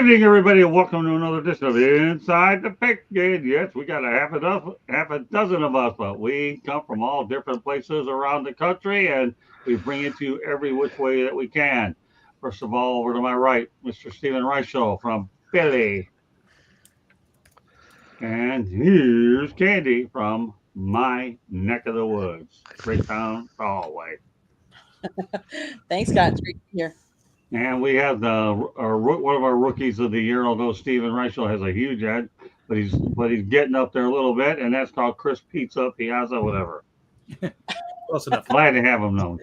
evening, everybody, and welcome to another edition of Inside the Pigskin. Yes, we got a half a dozen of us, but we come from all different places around the country, and we bring it to you every which way that we can. First of all, over to my right, Mr. Stephen Reichel from Philly, and here's Candy from my neck of the woods, straight down Galway. Thanks, Scott. It's great to be here. And we have one of our rookies of the year, although Steven Reichel has a huge head, but he's getting up there a little bit, and that's called Chris Pizza Piazza, whatever. Close enough. Glad to have him known.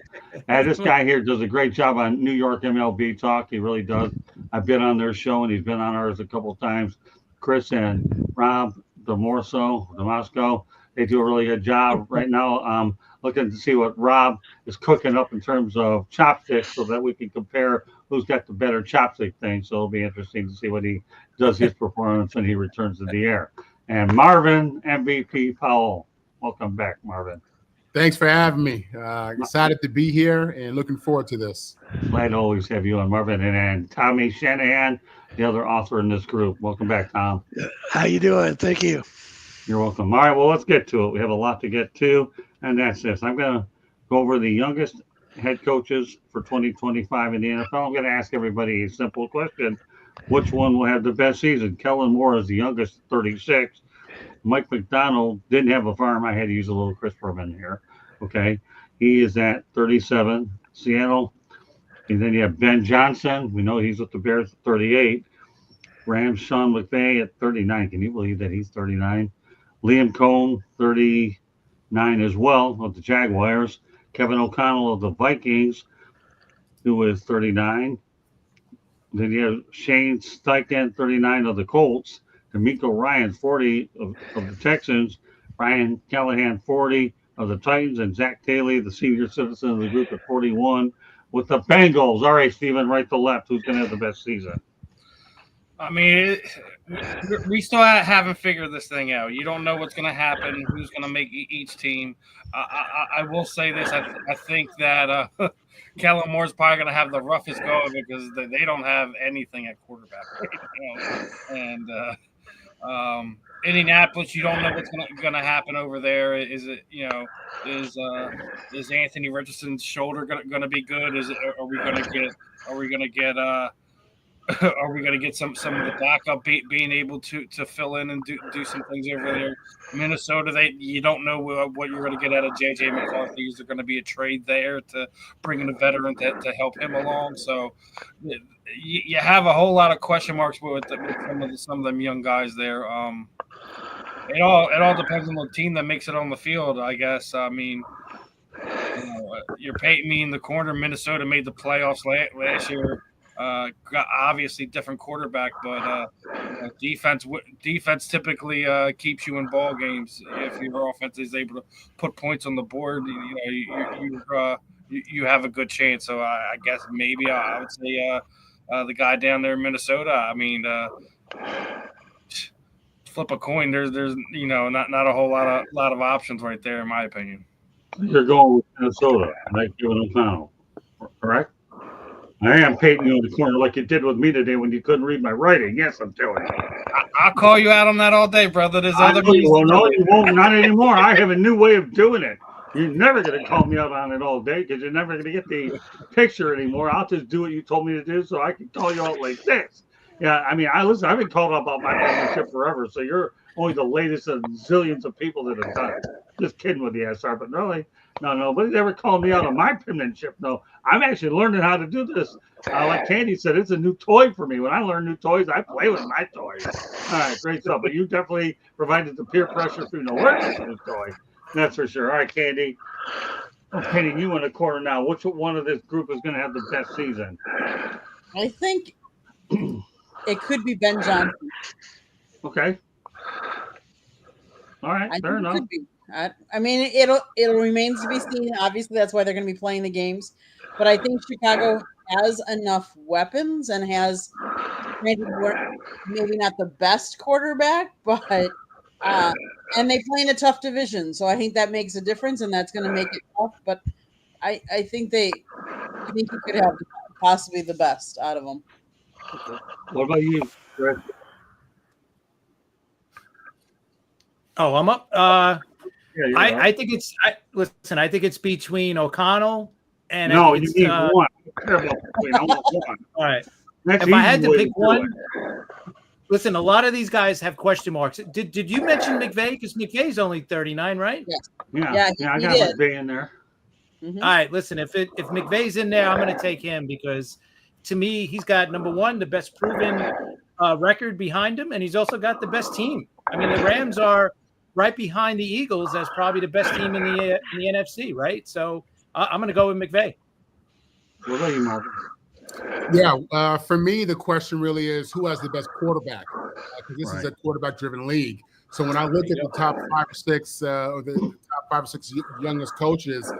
This guy here does a great job on New York MLB Talk. He really does. I've been on their show, and he's been on ours a couple of times. Chris and Rob Damasco, they do a really good job right now. Looking to see what Rob is cooking up in terms of chopsticks so that we can compare who's got the better chopstick thing. So it'll be interesting to see what he does his performance when he returns to the air. And Marvin MVP Powell. Welcome back, Marvin. Thanks for having me. Excited to be here and looking forward to this. Glad to always have you on, Marvin. And Tommy Shanahan, the other author in this group. Welcome back, Tom. How you doing? Thank you. You're welcome. All right, well, let's get to it. We have a lot to get to, and that's this. I'm going to go over the youngest head coaches for 2025 in the NFL. I'm going to ask everybody a simple question. Which one will have the best season? Kellen Moore is the youngest, 36. Mike McDonald didn't have a farm. I had to use a little CRISPR in here. Okay. He is at 37. Seattle. And then you have Ben Johnson. We know he's with the Bears at 38. Rams, Sean McVay at 39. Can you believe that he's 39? Liam Cohn, 39 as well, of the Jaguars. Kevin O'Connell of the Vikings, who is 39. Then you have Shane Steichen, 39 of the Colts. D'Amico Ryan, 40 of the Texans. Brian Callahan, 40 of the Titans. And Zach Taylor, the senior citizen of the group, at 41 with the Bengals. All right, Stephen, right to left. Who's going to have the best season? I mean, we still haven't figured this thing out. You don't know what's going to happen, who's going to make each team. I will say this. I think that Kellen Moore's probably going to have the roughest go of it because they don't have anything at quarterback right now. And Indianapolis, you don't know what's going to happen over there. Is it, is Anthony Richardson's shoulder going to be good? Are we going to get are we going to get some of the backup being able to fill in and do some things over there? Minnesota, you don't know what you're going to get out of J.J. McCarthy. Is there going to be a trade there to bring in a veteran to help him along? So you have a whole lot of question marks with some of them young guys there. It all depends on the team that makes it on the field, I guess. I mean, you're Peyton me in the corner. Minnesota made the playoffs last year. Got obviously different quarterback, but defense typically keeps you in ball games. If your offense is able to put points on the board, you have a good chance. So I guess maybe I would say the guy down there in Minnesota. I mean, flip a coin. There's not a whole lot of options right there, in my opinion. You're going with Minnesota, like you and O'Connell, correct? I am painting you in the corner like you did with me today when you couldn't read my writing. Yes, I'm doing it. I'll call you out on that all day, brother. There's other you will. No, you won't. Not anymore. I have a new way of doing it. You're never going to call me out on it all day because you're never going to get the picture anymore. I'll just do what you told me to do so I can call you out like this. Yeah, I mean, I've been called out about my membership forever, so you're only the latest of zillions of people that have done it. Just kidding with you, SR, but really, no, nobody's ever called me out on my penmanship. No, I'm actually learning how to do this. Like Candy said, it's a new toy for me. When I learn new toys, I play with my toys. All right, great stuff. But you definitely provided the peer pressure for you to learn this new toy. That's for sure. All right, Candy. I'm painting you in the corner now. Which one of this group is going to have the best season? I think it could be Ben Johnson. Okay. All right, fair enough. It could be. I mean, it'll remain to be seen. Obviously, that's why they're going to be playing the games. But I think Chicago has enough weapons and has maybe not the best quarterback, but and they play in a tough division. So I think that makes a difference, and that's going to make it tough. But I think you could have possibly the best out of them. What about you, Chris? Oh, I'm up. Yeah, you're up. I think it's listen. I think it's between O'Connell and No, I think you it's, need one. I don't care about between. I want one. all right. That's If I easy had to way pick do one, it. listen. A lot of these guys have question marks. Did you mention McVay? Because McVay's only 39, right? Yeah, he I got did. McVay in there. Mhm. All right. Listen, if McVay's in there, I'm going to take him because to me, he's got number one, the best proven record behind him, and he's also got the best team. I mean, the Rams are right behind the Eagles as probably the best team in the NFC, right? So I'm going to go with McVay. What about you, Marvin? Yeah, for me, the question really is who has the best quarterback? Because this is Right. a quarterback-driven league. So when I look at the top 5 or 6, or the top 5 or 6 youngest coaches,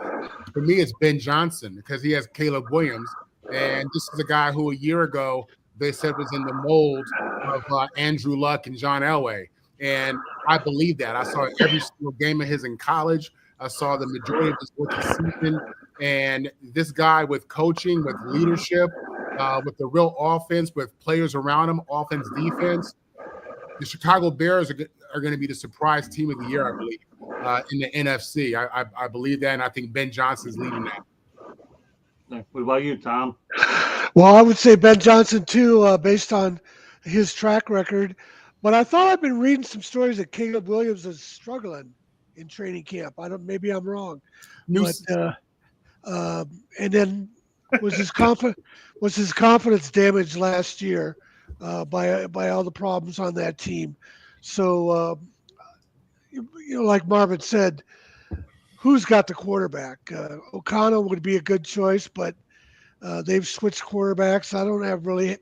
for me, it's Ben Johnson because he has Caleb Williams, and this is a guy who a year ago they said was in the mold of Andrew Luck and John Elway, and I believe that. I saw every single game of his in college. I saw the majority of his rookie season, and this guy with coaching, with leadership, with the real offense, with players around him, offense, defense. The Chicago Bears are going to be the surprise team of the year, I believe, in the NFC. I believe that, and I think Ben Johnson's leading that. What about you, Tom? Well, I would say Ben Johnson too, based on his track record. But I thought I've been reading some stories that Caleb Williams is struggling in training camp. But I'm wrong. And then was his confidence damaged last year by all the problems on that team? So like Marvin said, who's got the quarterback? O'Connell would be a good choice, but they've switched quarterbacks. I don't have really,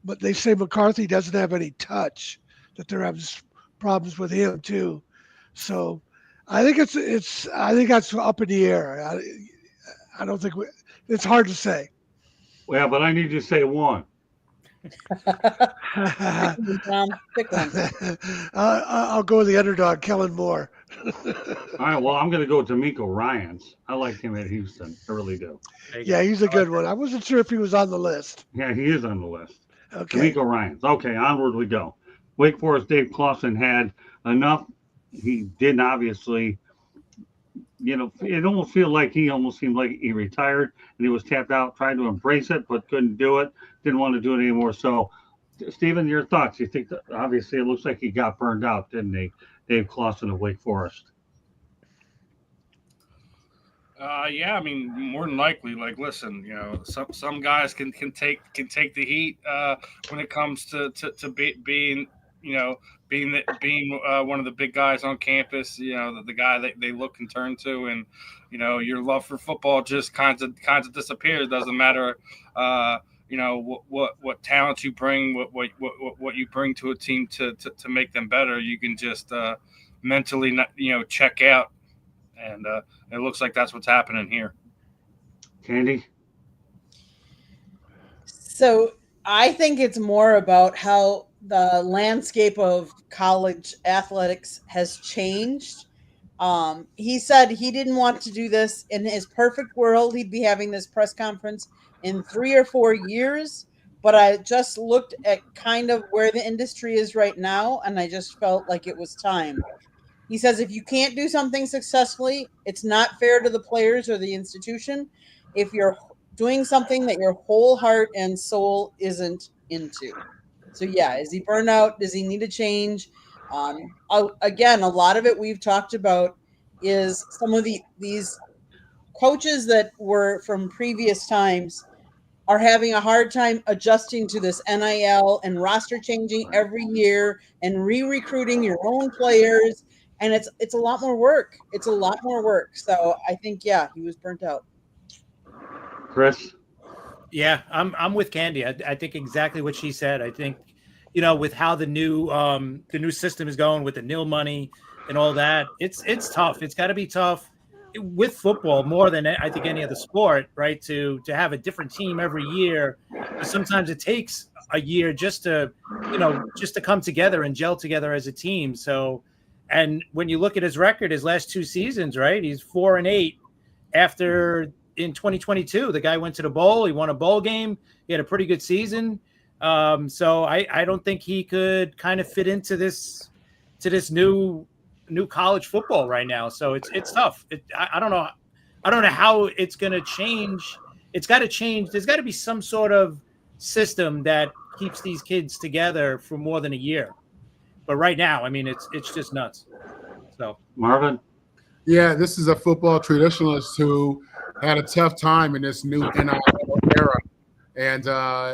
but they say McCarthy doesn't have any touch. That they're having problems with him too. So I think I think that's up in the air. I don't think it's hard to say. Well, but I need you to say one. Pick one. I'll go with the underdog, Kellen Moore. All right, well, I'm going to go D'Amico Ryans. I liked him at Houston. I really do. Yeah, he's a good one. I wasn't sure if he was on the list. Yeah, he is on the list. Okay. D'Amico Ryans. Okay, onward we go. Wake Forest Dave Clawson had enough. He didn't obviously, it almost feels like he almost seemed like he retired and he was tapped out, tried to embrace it, but couldn't do it. Didn't want to do it anymore. So, Stephen, your thoughts? You think that obviously it looks like he got burned out, didn't he? Dave Clawson of Wake Forest. Yeah, I mean, more than likely. Like, listen, some guys can take the heat when it comes to being one of the big guys on campus. The guy that they look and turn to, and your love for football just kind of disappears. Doesn't matter. What talent you bring, what you bring to a team to make them better. You can just mentally check out, and it looks like that's what's happening here. Candy? So I think it's more about how the landscape of college athletics has changed. He said he didn't want to do this. In his perfect world, he'd be having this press conference in 3 or 4 years. But I just looked at kind of where the industry is right now, and I just felt like it was time. He says if you can't do something successfully, it's not fair to the players or the institution if you're doing something that your whole heart and soul isn't into. So, yeah, is he burned out? Does he need a change? Again, a lot of it we've talked about is some of these coaches that were from previous times are having a hard time adjusting to this NIL and roster changing every year and re-recruiting your own players. And it's a lot more work. It's a lot more work. So I think, yeah, he was burnt out. Chris? Yeah, I'm with Candy. I think exactly what she said. I think, with how the new system is going with the nil money and all that, it's tough. It's got to be tough with football more than I think any other sport, right? To have a different team every year. Sometimes it takes a year just to come together and gel together as a team. So, and when you look at his record, his last 2 seasons, right? He's 4-8 after. In 2022, the guy went to the bowl. He won a bowl game. He had a pretty good season. So I don't think he could kind of fit into this new college football right now. So it's tough. I don't know. I don't know how it's going to change. It's got to change. There's got to be some sort of system that keeps these kids together for more than a year. But right now, I mean, it's just nuts. So Marvin? Yeah, this is a football traditionalist who had a tough time in this new NIL era. And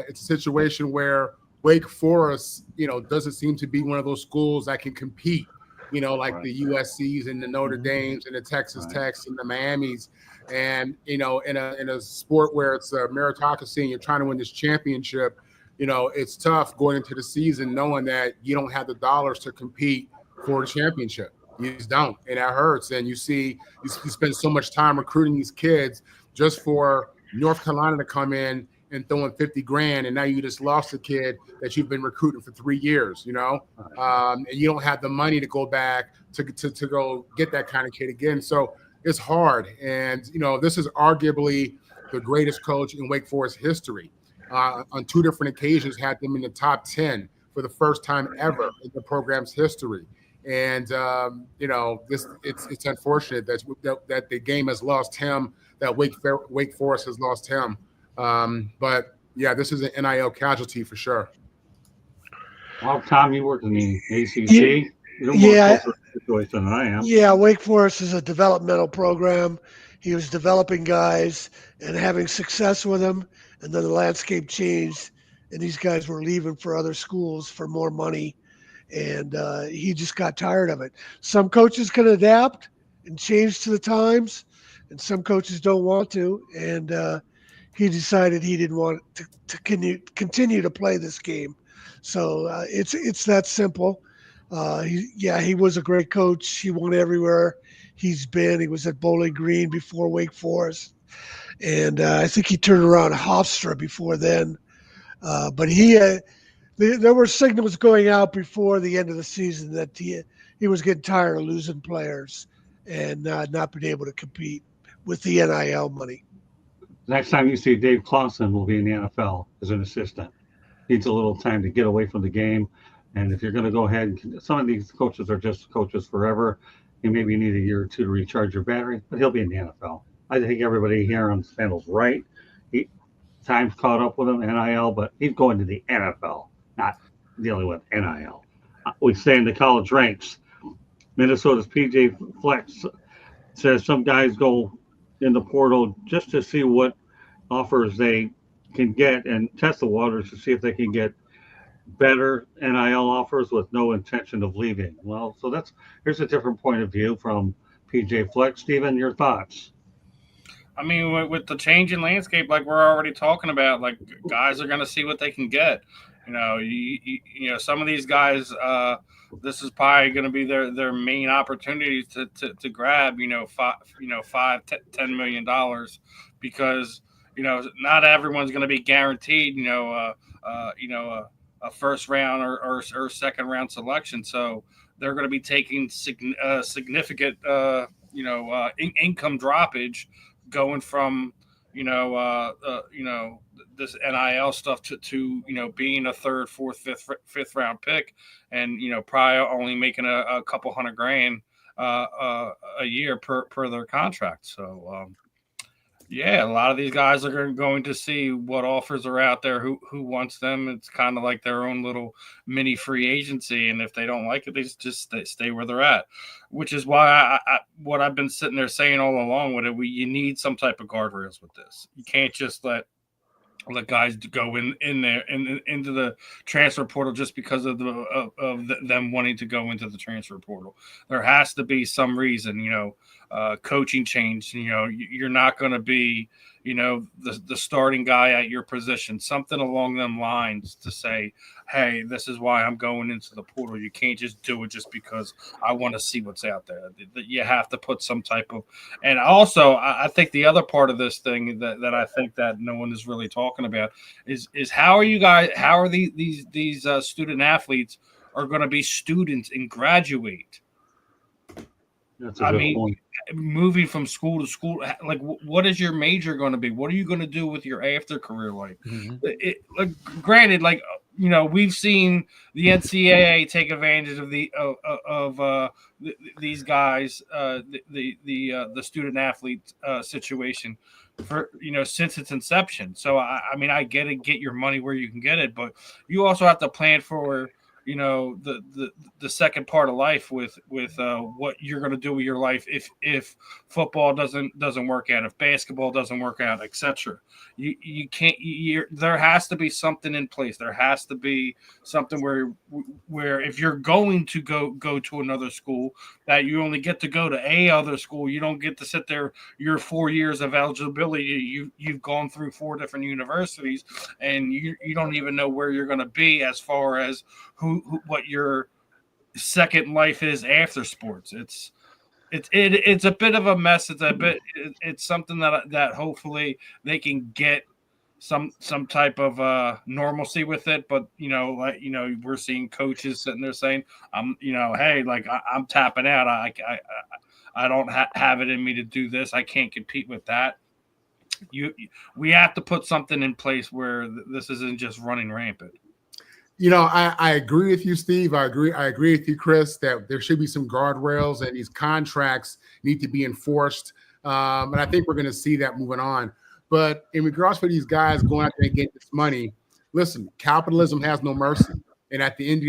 it's a situation where Wake Forest, doesn't seem to be one of those schools that can compete, like the USCs and the Notre Dames and the Texas Techs and the Miamis. And, in a sport where it's a meritocracy and you're trying to win this championship, it's tough going into the season knowing that you don't have the dollars to compete for the championship. You just don't, and that hurts. And you spend so much time recruiting these kids just for North Carolina to come in and throwing 50 grand, and now you just lost a kid that you've been recruiting for 3 years, and you don't have the money to go back to go get that kind of kid again. So it's hard. And, this is arguably the greatest coach in Wake Forest history. On 2 different occasions, had them in the top 10 for the first time ever in the program's history. And, it's unfortunate that the game has lost him, that Wake Forest has lost him. But, yeah, this is an NIL casualty for sure. Well, Tom, you work in the ACC. You're more closer to the situation than I am. Yeah, Wake Forest is a developmental program. He was developing guys and having success with them, and then the landscape changed, and these guys were leaving for other schools for more money. And he just got tired of it. Some coaches can adapt and change to the times, and some coaches don't want to. And he decided he didn't want to continue to play this game. So it's that simple. He was a great coach. He won everywhere he's been. He was at Bowling Green before Wake Forest, and I think he turned around Hofstra before then. But there were signals going out before the end of the season that he was getting tired of losing players and not being able to compete with the NIL money. Next time you see Dave Clawson will be in the NFL as an assistant. Needs a little time to get away from the game. And if you're going to go ahead, some of these coaches are just coaches forever. You maybe need a year or 2 to recharge your battery, but he'll be in the NFL. I think everybody here on the panel's right. Time's caught up with him, NIL, but he's going to the NFL, not dealing with NIL. We stay in the college ranks. Minnesota's PJ Fleck says some guys go in the portal just to see what offers they can get and test the waters to see if they can get better NIL offers with no intention of leaving. Well, so here's a different point of view from PJ Fleck. Steven, your thoughts? I mean, with the changing landscape, like we're already talking about, like guys are going to see what they can get. Some of these guys, this is probably going to be their main opportunity to grab, $5-10 million, because not everyone's going to be guaranteed, a first round or second round selection. So they're going to be taking significant, income droppage, going from this NIL stuff to being a third, fourth, fifth round pick, and probably only making a couple $100,000 a year per their contract. So a lot of these guys are going to see what offers are out there, who wants them. It's kind of like their own little mini free agency, and if they don't like it, they just stay where they're at. Which is why what I've been sitting there saying all along with it, you need some type of guardrails with this. You can't just let guys go in there and into the transfer portal just because of them wanting to go into the transfer portal. There has to be some reason, coaching change. You're not going to be, the starting guy at your position. Something along them lines to say, hey, this is why I'm going into the portal. You can't just do it just because I want to see what's out there. You have to put some type of. And also, I think the other part of this thing that I think that no one is really talking about is how are these student athletes are going to be students and graduate That's a good point. Moving from school to school, like what is your major going to be? What are you going to do with your after career life? Like, granted, like we've seen the NCAA take advantage of these guys, the student athlete situation for since its inception. So I mean, I get it, get your money where you can get it, but you also have to plan for the second part of life with what you're going to do with your life if football doesn't work out, if basketball doesn't work out, etc. You can't. There has to be something in place. There has to be something where if you're going to go to another school, that you only get to go to a other school. You don't get to sit there your 4 years of eligibility. You've gone through 4 different universities, and you don't even know where you're going to be as far as what your second life is after sports. It's a bit of a mess. It's something that hopefully they can get some type of normalcy with it. But we're seeing coaches sitting there saying, hey, like I'm tapping out. I don't have it in me to do this. I can't compete with that. We have to put something in place where this isn't just running rampant. I agree with you, Steve. I agree with you, Chris, that there should be some guardrails and these contracts need to be enforced. And I think we're going to see that moving on. But in regards to these guys going out there and getting this money, listen, capitalism has no mercy. And at the end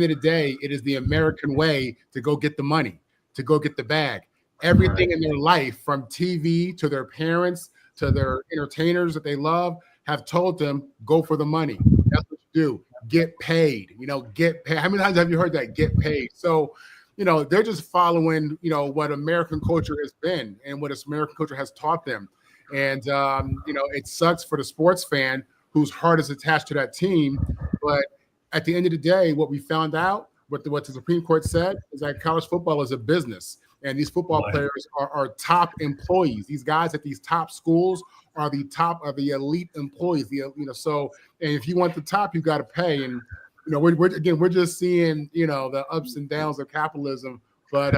of the day, it is the American way to go get the money, to go get the bag. Everything in their life, from TV to their parents to their entertainers that they love, have told them, go for the money. That's what you do. Get paid, get paid. How many times have you heard that? Get paid. So, they're just following, what American culture has been and what American culture has taught them. And, it sucks for the sports fan whose heart is attached to that team. But at the end of the day, what we found out, what the Supreme Court said, is that college football is a business. And these football players are top employees. These guys at these top schools are the top of the elite employees. So, and if you want the top, you got to pay. And we're just seeing the ups and downs of capitalism. But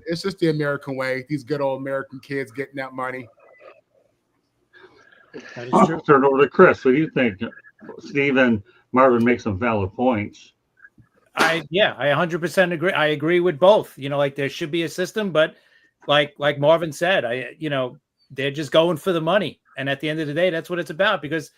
it's just the American way. These good old American kids getting that money. I'll turn it over to Chris. What do you think? Steve and Marvin make some valid points. I 100% agree. I agree with both. Like there should be a system, but like Marvin said, they're just going for the money. And at the end of the day, that's what it's about. Because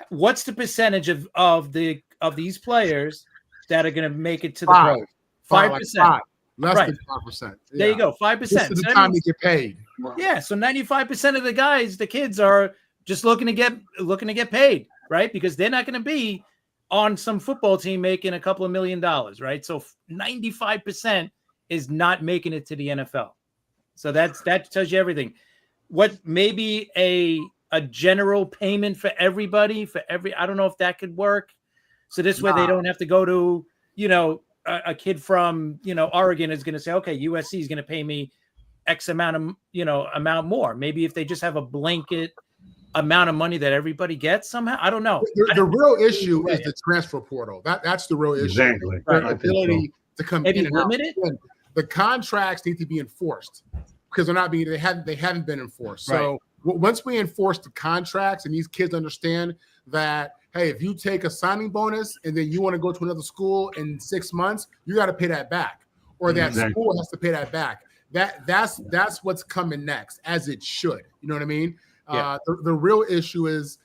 what's the percentage of these players that are going to make it to the pros? 5%. Less than 5%. Yeah. There you go, 5%. This is the time to get paid. Yeah, so 95% of the guys, the kids, are just looking to get paid, right? Because they're not going to be on some football team making a couple of $1 million, right? So 95% is not making it to the NFL. So that tells you everything. What maybe a general payment for everybody, I don't know if that could work. So this way they don't have to go to, a kid from, Oregon is going to say, okay, USC is going to pay me X amount more. Maybe if they just have a blanket amount of money that everybody gets somehow. I don't know. The real issue is the transfer portal. That's the real issue. Exactly. The ability to come maybe in and limit out. it. The contracts need to be enforced because they haven't been enforced. So once we enforce the contracts and these kids understand that, hey, if you take a signing bonus and then you want to go to another school in 6 months, you got to pay that back, or that school has to pay that back. That's what's coming next, as it should. You know what I mean? Yeah. The real issue is,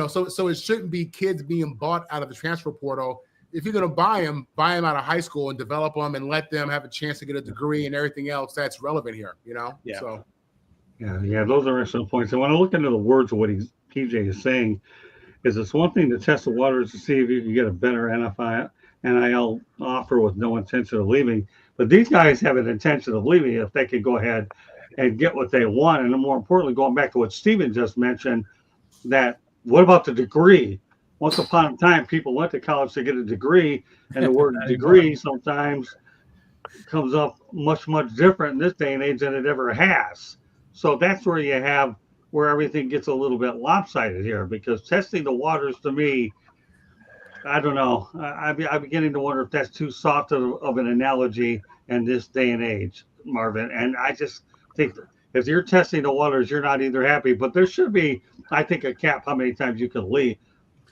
so it shouldn't be kids being bought out of the transfer portal. If you're going to buy them out of high school and develop them and let them have a chance to get a degree and everything else that's relevant here, Yeah. So. Yeah, those are excellent points. And when I look into the words of what PJ is saying, is it's one thing to test the waters to see if you can get a better NIL offer with no intention of leaving. But these guys have an intention of leaving if they could go ahead and get what they want. And more importantly, going back to what Steven just mentioned, that what about the degree? Once upon a time, people went to college to get a degree, and the word degree sometimes comes up much, much different in this day and age than it ever has. So that's where you have where everything gets a little bit lopsided here, because testing the waters, to me, I don't know. I'm beginning to wonder if that's too soft of an analogy in this day and age. Marvin. And I just think that if you're testing the waters, you're not either happy. But there should be, I think, a cap how many times you can leave.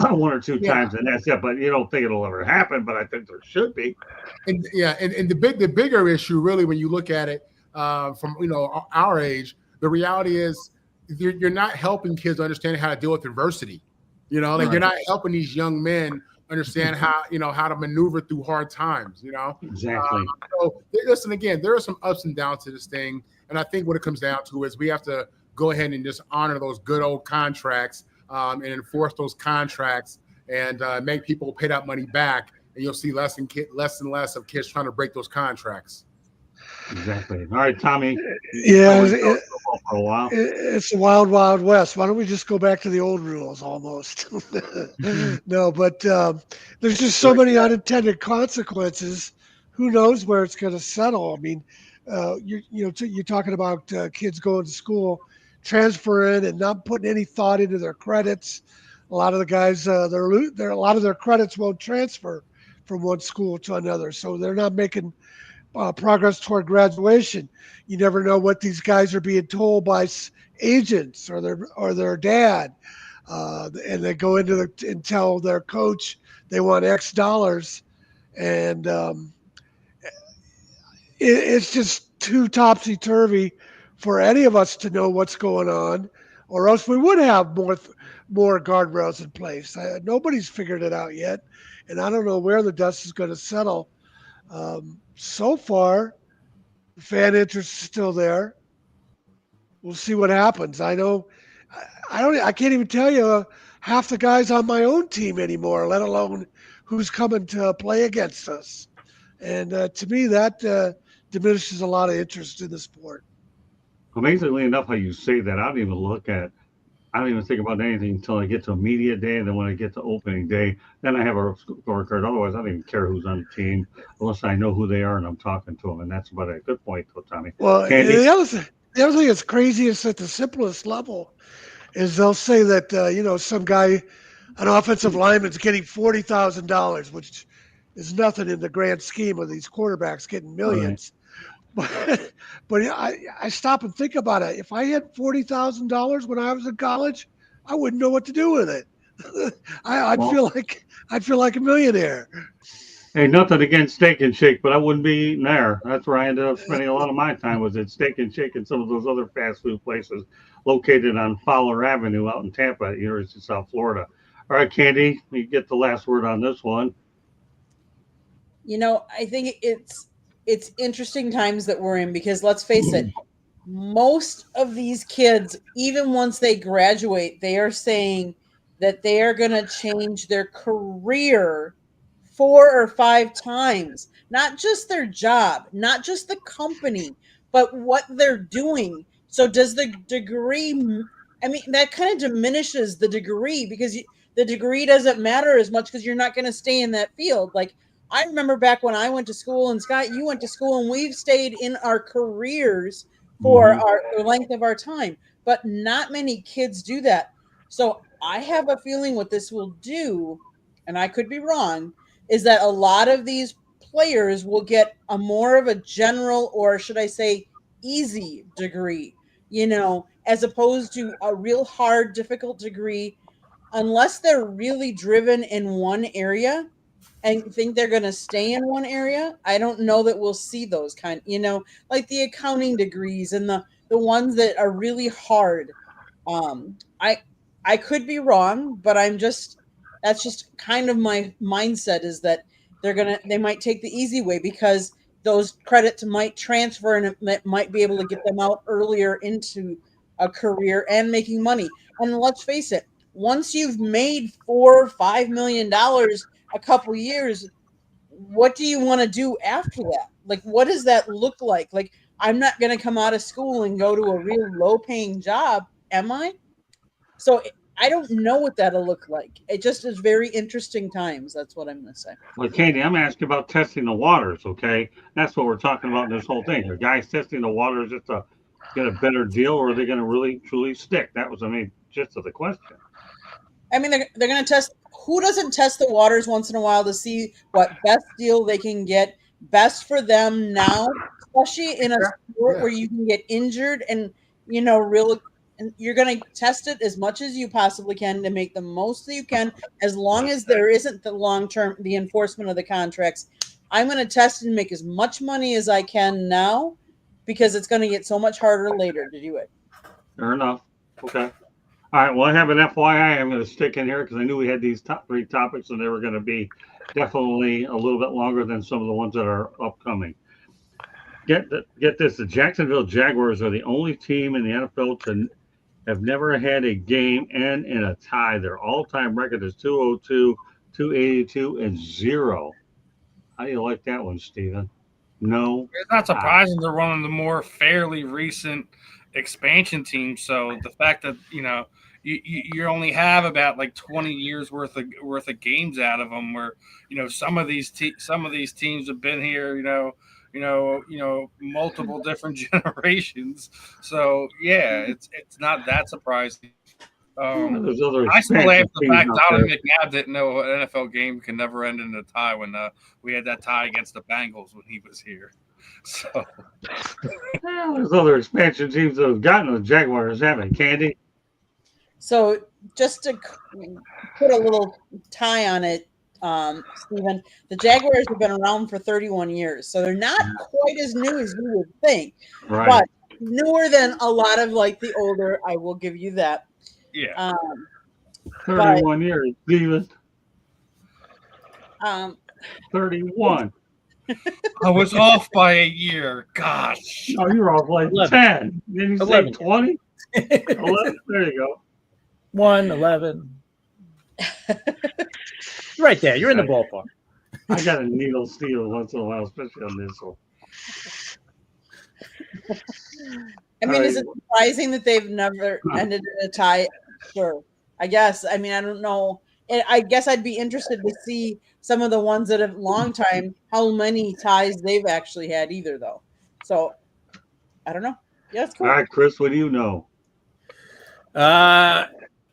One or two times, and that's it. But you don't think it'll ever happen. But I think there should be. And the bigger issue, really, when you look at it from our age, the reality is you're not helping kids understand how to deal with adversity. You're not helping these young men understand how to maneuver through hard times. Exactly. So listen, again, there are some ups and downs to this thing, and I think what it comes down to is we have to go ahead and just honor those good old contracts. And enforce those contracts and make people pay that money back, and you'll see less and less of kids trying to break those contracts. Exactly. All right, Tommy. Yeah, for a while. It's the wild, wild west. Why don't we just go back to the old rules almost? No, but there's just so many unintended consequences. Who knows where it's going to settle? I mean, you're talking about kids going to school, transferring and not putting any thought into their credits. A lot of the guys, a lot of their credits won't transfer from one school to another, so they're not making progress toward graduation. You never know what these guys are being told by agents or their dad, and they go into and tell their coach they want X dollars, and it's just too topsy-turvy for any of us to know what's going on, or else we would have more guardrails in place. Nobody's figured it out yet, and I don't know where the dust is going to settle. So far, fan interest is still there. We'll see what happens. I can't even tell you half the guys on my own team anymore, let alone who's coming to play against us. And to me, that diminishes a lot of interest in the sport. Amazingly enough, how you say that, I don't even think about anything until I get to media day, and then when I get to opening day, then I have a scorecard. Otherwise, I don't even care who's on the team unless I know who they are and I'm talking to them. And that's about a good point, though, Tommy. Well, the other thing that's crazy is at the simplest level is they'll say that some guy, an offensive lineman's getting $40,000, which is nothing in the grand scheme of these quarterbacks getting millions. Right. But I stop and think about it. If I had $40,000 when I was in college, I wouldn't know what to do with it. I'd feel like a millionaire. Hey, nothing against Steak and Shake, but I wouldn't be eating there. That's where I ended up spending a lot of my time, was at Steak and Shake and some of those other fast food places located on Fowler Avenue out in Tampa at University of South Florida. All right, Candy, you get the last word on this one. I think it's interesting times that we're in, because let's face it, most of these kids, even once they graduate, they are saying that they are going to change their career 4 or 5 times, not just their job, not just the company, but what they're doing. So does the degree, that kind of diminishes the degree, because the degree doesn't matter as much because you're not going to stay in that field. Like, I remember back when I went to school, and Scott, you went to school, and we've stayed in our careers for the length of our time, but not many kids do that. So I have a feeling what this will do, and I could be wrong, is that a lot of these players will get a more of a general, or should I say easy degree, as opposed to a real hard, difficult degree, unless they're really driven in one area and think they're going to stay in one area. I don't know that we'll see those like the accounting degrees and the ones that are really hard. I could be wrong, but that's just kind of my mindset, is that they might take the easy way because those credits might transfer and it might be able to get them out earlier into a career and making money. And let's face it, once you've made $4 or $5 million a couple years, what do you want to do after that? Like, what does that look like? Like, I'm not going to come out of school and go to a real low-paying job, am I? So I don't know what that'll look like. It just is very interesting times. That's what I'm going to say. Well, Katie, I'm asking about testing the waters, okay? That's what we're talking about in this whole thing. Are guys testing the waters just to get a better deal, or are they going to really, truly stick? That was the main gist of the question. They're going to test. Who doesn't test the waters once in a while to see what best deal they can get best for them now, especially in a sport where you can get injured and and you're going to test it as much as you possibly can to make the most that you can, as long as there isn't the enforcement of the contracts. I'm going to test and make as much money as I can now, because it's going to get so much harder later to do it. Fair enough. Okay. All right. Well, I have an FYI I'm going to stick in here because I knew we had these top 3 topics and they were going to be definitely a little bit longer than some of the ones that are upcoming. Get this. The Jacksonville Jaguars are the only team in the NFL to have never had a game end in a tie. Their all-time record is 202, 282, and 0. How do you like that one, Steven? No. It's not surprising they're one of the more fairly recent expansion teams. So the fact that you only have about like 20 years worth of games out of them, where some of these teams have been here multiple different generations. So yeah, it's not that surprising. I still laugh at the fact Donovan McNabb didn't know an NFL game can never end in a tie when we had that tie against the Bengals when he was here. So there's other expansion teams that have gotten the Jaguars, haven't Candy? So just to put a little tie on it, Stephen, the Jaguars have been around for 31 years, so they're not quite as new as you would think, right? But newer than a lot of like the older. I will give you that. Yeah. 31 years, Stephen. 31. I was off by a year. Gosh. Oh, you're off like 11. 10. Did you 11. Say 20? 11? There you go. 11. Right there. You're in the ballpark. I got a needle steal once in a while, especially on this one. I mean, is it surprising that they've never ended in a tie? Sure. I guess. I mean, I don't know. I guess I'd be interested to see some of the ones that have long time, how many ties they've actually had either, though. So, I don't know. Yeah, it's cool. All right, Chris, what do you know?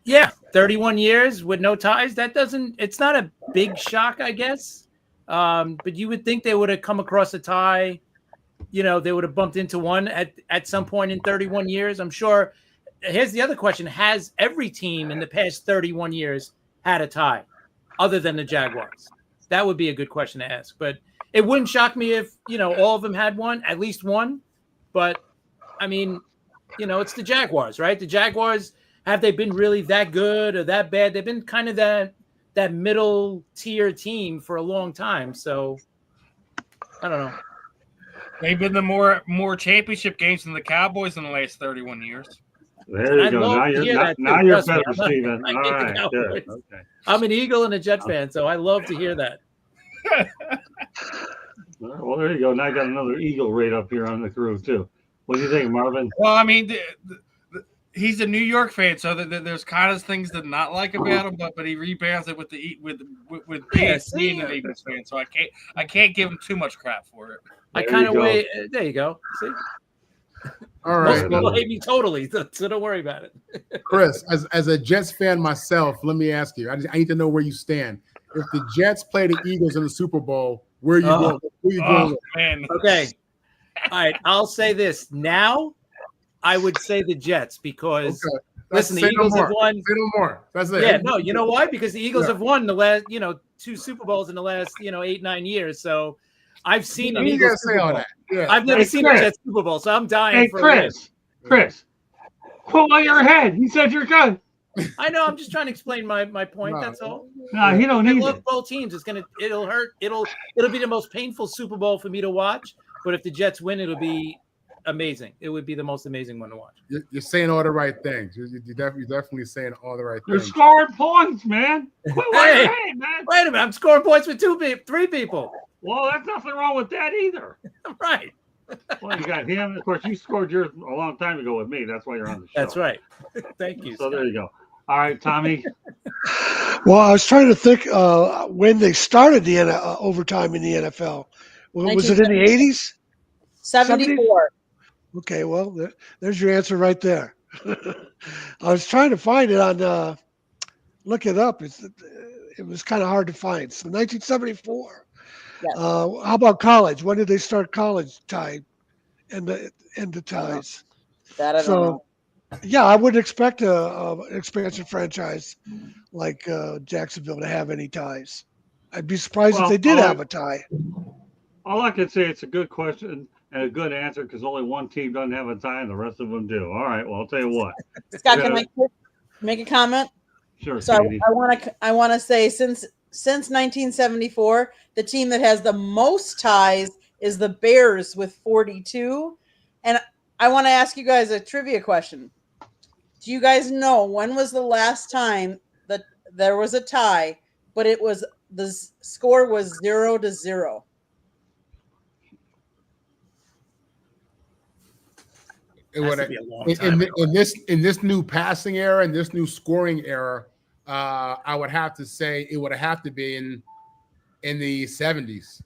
Yeah, 31 years with no ties. It's not a big shock, I guess. But you would think they would have come across a tie. They would have bumped into one at some point in 31 years. I'm sure. Here's the other question. Has every team in the past 31 years had a tie other than the Jaguars? That would be a good question to ask. But it wouldn't shock me if, all of them had one, at least one. But, I mean, it's the Jaguars, right? The Jaguars, have they been really that good or that bad? They've been kind of that middle tier team for a long time. So, I don't know. They've been the more championship games than the Cowboys in the last 31 years. There you go. Now you're better, Steven. All right. Good. Okay. I'm an Eagle and a Jet fan, so I love to hear that. Well, there you go. Now I got another Eagle right up here on the crew, too. What do you think, Marvin? Well, I mean, he's a New York fan, so there's kind of things to not like about him, but he rebounds it with being an Eagles fan, so I can't give him too much crap for it. I kind of wait. There you go. See? All right. Most people hate me totally, so don't worry about it. Chris, as a Jets fan myself, let me ask you. I need to know where you stand. If the Jets play the Eagles in the Super Bowl, where are you going? Who are you going with? Man. Okay. All right. I'll say this. Now, I would say the Jets because, listen, the Eagles have won. Say no more. That's it. Yeah, no, you know why? Because the Eagles have won the last, 2 Super Bowls in the last, 8-9 years. So I've seen an Eagles Super Bowl. Yeah. I've never seen a Jets Super Bowl, so I'm dying for Chris, pull out your head. He said you're good. I know. I'm just trying to explain my point. That's all. No, he don't need it. I love both teams. It'll hurt. It'll be the most painful Super Bowl for me to watch. But if the Jets win, it'll be amazing. It would be the most amazing one to watch. You're saying all the right things. You're definitely saying all the right things. You're scoring points, man. Hey, man. Wait a minute. I'm scoring points with 3 people. Well, there's nothing wrong with that either. Right. Well, you got him. Of course, you scored yours a long time ago with me. That's why you're on the show. That's right. Thank you. So there you go. All right, Tommy. Well, I was trying to think when they started the overtime in the NFL. Was it in the 80s? 74. Okay, well, there's your answer right there. I was trying to find it on look it up. It was kind of hard to find. So 1974. Yes. How about college? When did they start college tie and the ties? That I don't So know. yeah, I wouldn't expect an expansion franchise like Jacksonville to have any ties. I'd be surprised if Well, they did have a tie. all I can say, it's a good question and a good answer because only one team doesn't have a tie and the rest of them do. All right. Well, I'll tell you what. Scott, can I make a comment? Sure, So Sandy. I want to say since 1974, the team that has the most ties is the Bears with 42. And I want to ask you guys a trivia question. Do you guys know when was the last time that there was a tie, but the score was 0-0? It Has would to be a long time ago. in this new passing era and this new scoring era, I would have to say it would have to be in the 70s.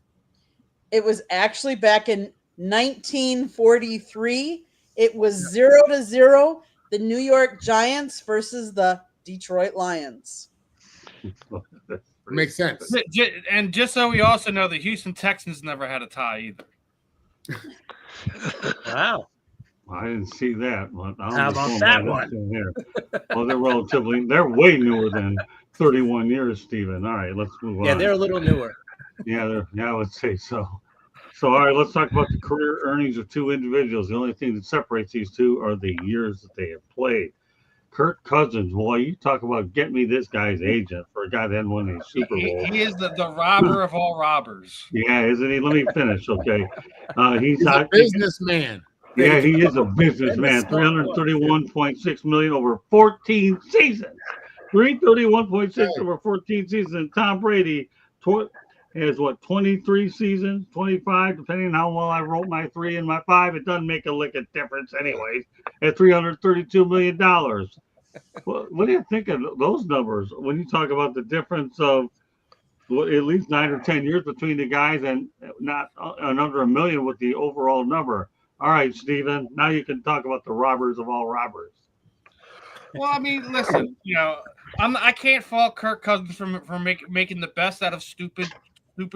It was actually back in 1943. It was 0-0. The New York Giants versus the Detroit Lions. Makes sense. And just so we also know, the Houston Texans never had a tie either. Wow. I didn't see that. But How about that one? Here. Well, they're way newer than 31 years, Stephen. All right, let's move on. Yeah, they're a little newer. Yeah, I would say so. So, all right, let's talk about the career earnings of two individuals. The only thing that separates these two are the years that they have played. Kirk Cousins, boy, you talk about get me this guy's agent for a guy that hadn't won a Super Bowl. He is the robber of all robbers. Yeah, isn't he? Let me finish, okay? He's a businessman. Yeah, he is a businessman. $331.6 million over 14 seasons. $331.6 over 14 seasons. And Tom Brady has 23 seasons, 25, depending on how well I wrote my 3 and my 5. It doesn't make a lick of difference, anyways. At $332 million. What do you think of those numbers when you talk about the difference of at least 9 or 10 years between the guys and not under $1 million with the overall number? All right, Stephen, now you can talk about the robbers of all robbers. Well, I mean, listen, I can't fault Kirk Cousins for making the best out of stupid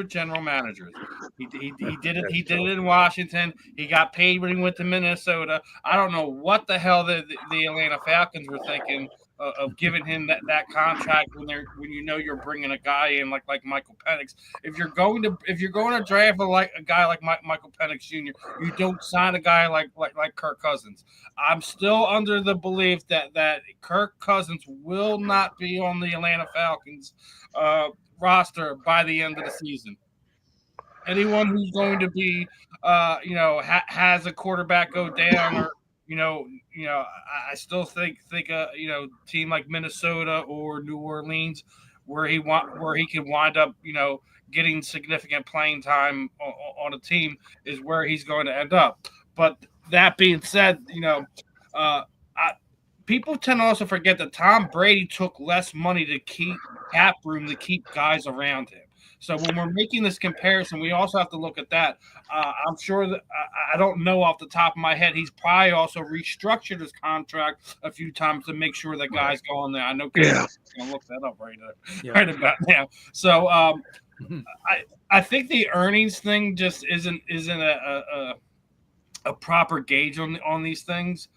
general managers. He did it. He did it in Washington. He got paid when he went to Minnesota. I don't know what the hell the Atlanta Falcons were thinking of giving him that contract when you're bringing a guy in like Michael Penix. If you're going to draft a guy like Michael Penix Jr., you don't sign a guy like Kirk Cousins. I'm still under the belief that Kirk Cousins will not be on the Atlanta Falcons roster by the end of the season. Anyone who's going to be has a quarterback go down or I still think team like Minnesota or New Orleans where he can wind up getting significant playing time on a team is where he's going to end up. But that being said, people tend to also forget that Tom Brady took less money to keep cap room to keep guys around him. So when we're making this comparison, we also have to look at that. I'm sure that I don't know off the top of my head. He's probably also restructured his contract a few times to make sure that guys go on there. I know Ken's going to look that up right about now. So I think the earnings thing just isn't a proper gauge on these things,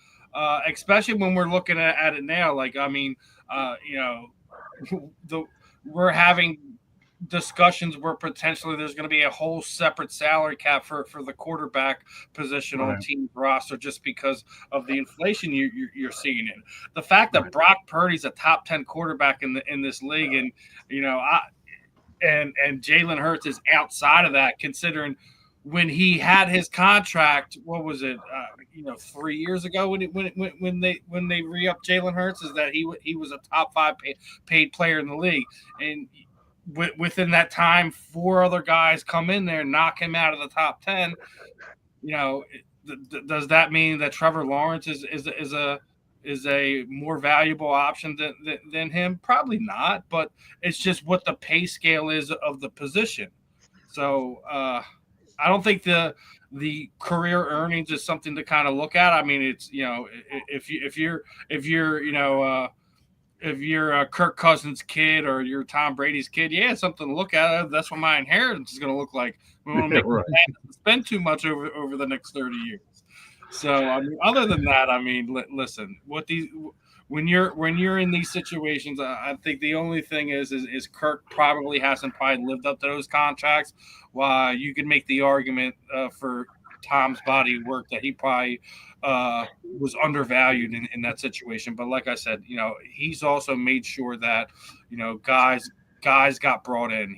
especially when we're looking at it now. Like, I mean, we're having discussions where potentially there's going to be a whole separate salary cap for the quarterback position on the team roster just because of the inflation you're seeing in the fact that Brock Purdy's a top 10 quarterback in this league, and and Jalen Hurts is outside of that, considering when he had his contract, what was it 3 years ago when they re-upped Jalen Hurts, is that he was a top 5 paid player in the league, and within that time, 4 other guys come in there and knock him out of the top 10. Does that mean that Trevor Lawrence is a more valuable option than him? Probably not, but it's just what the pay scale is of the position. So I don't think the career earnings is something to kind of look at. I mean, it's if you're Kirk Cousins' kid or you're Tom Brady's kid, yeah, it's something to look at. That's what my inheritance is going to look like. We want to make Right. spend too much over the next 30 years. So I mean, other than that, I mean, listen, when you're in these situations, I think the only thing is Kirk probably hasn't lived up to those contracts. While you could make the argument for Tom's body of work that he probably was undervalued in that situation. But like I said, he's also made sure that, guys got brought in.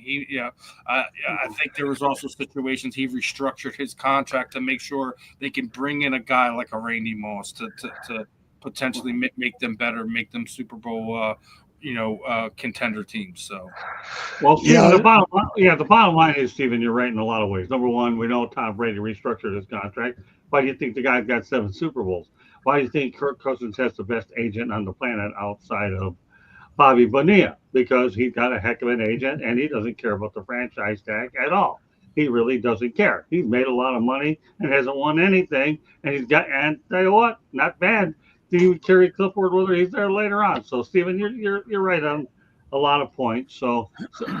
I think there was also situations he restructured his contract to make sure they can bring in a guy like a Randy Moss to potentially make them better, make them Super Bowl, contender teams. So, well, Stephen, the bottom line is, Stephen, you're right in a lot of ways. Number one, we know Tom Brady restructured his contract. Why do you think the guy's got 7 Super Bowls? Why do you think Kirk Cousins has the best agent on the planet outside of Bobby Bonilla? Because he's got a heck of an agent and he doesn't care about the franchise tag at all. He really doesn't care. He's made a lot of money and hasn't won anything. And and tell you what, not bad. He would carry clipboard whether he's there later on. So, Stephen, you're right on a lot of points. So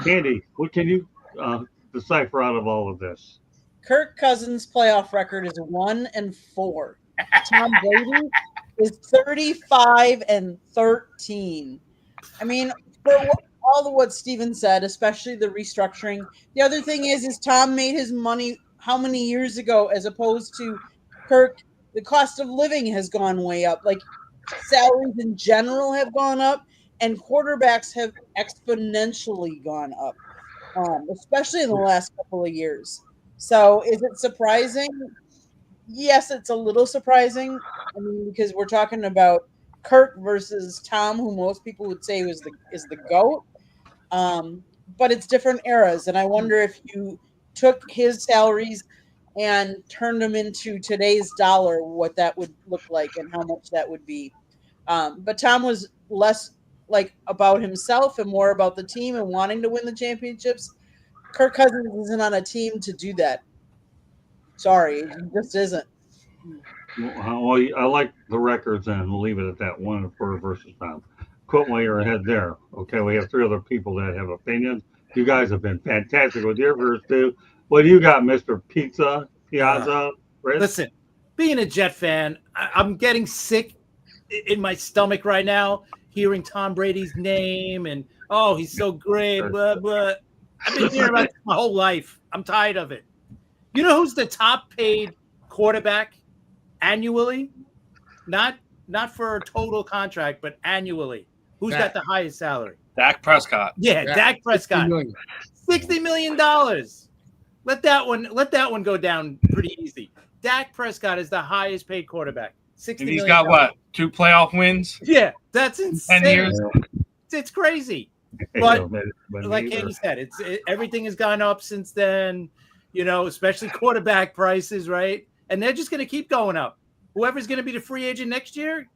Candy, what can you decipher out of all of this? Kirk Cousins' playoff record is 1-4. Tom Brady is 35-13. I mean, for all of what Steven said, especially the restructuring. The other thing is Tom made his money how many years ago, as opposed to Kirk. The cost of living has gone way up. Like, salaries in general have gone up, and quarterbacks have exponentially gone up, especially in the last couple of years. So is it surprising? Yes, it's a little surprising. I mean, because we're talking about Kirk versus Tom, who most people would say is the GOAT. But it's different eras, and I wonder if you took his salaries and turned them into today's dollar, what that would look like and how much that would be. But Tom was less like about himself and more about the team and wanting to win the championships. Kirk Cousins isn't on a team to do that. Sorry, he just isn't. Well, I like the records, and we'll leave it at that. 1-4 versus Tom. Quit while you're ahead there. Okay, we have 3 other people that have opinions. You guys have been fantastic with your first 2. What do you got, Mr. Piazza? Listen, being a Jet fan, I'm getting sick in my stomach right now hearing Tom Brady's name and, oh, he's so great, blah, blah. I've been hearing about this my whole life. I'm tired of it. You know who's the top paid quarterback annually? Not for a total contract, but annually. Who's got the highest salary? Dak Prescott. Yeah, Dak Prescott. $60 million. Let that one go down pretty easy. Dak Prescott is the highest paid quarterback. $60 million. He's got what? 2 playoff wins? Yeah, that's insane. 10 years. It's crazy. But like Andy said, everything has gone up since then, especially quarterback prices, right? And they're just going to keep going up. Whoever's going to be the free agent next year,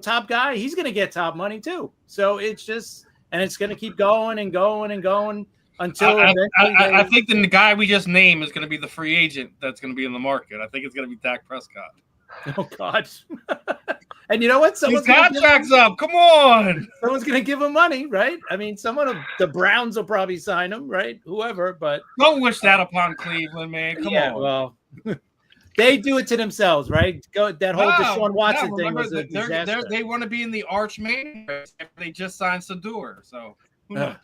top guy, he's going to get top money too. So it's going to keep going and going and going until I think the guy we just named is going to be the free agent that's going to be in the market. I think it's going to be Dak Prescott. Oh, God. And you know what? His contract's up. Come on. Someone's going to give him money, right? I mean, the Browns will probably sign him, right? Whoever, but. Don't wish that upon Cleveland, man. Come on. Well, they do it to themselves, right? That whole Deshaun Watson thing was a disaster. They want to be in the Arch Main. They just signed Sador, so who knows?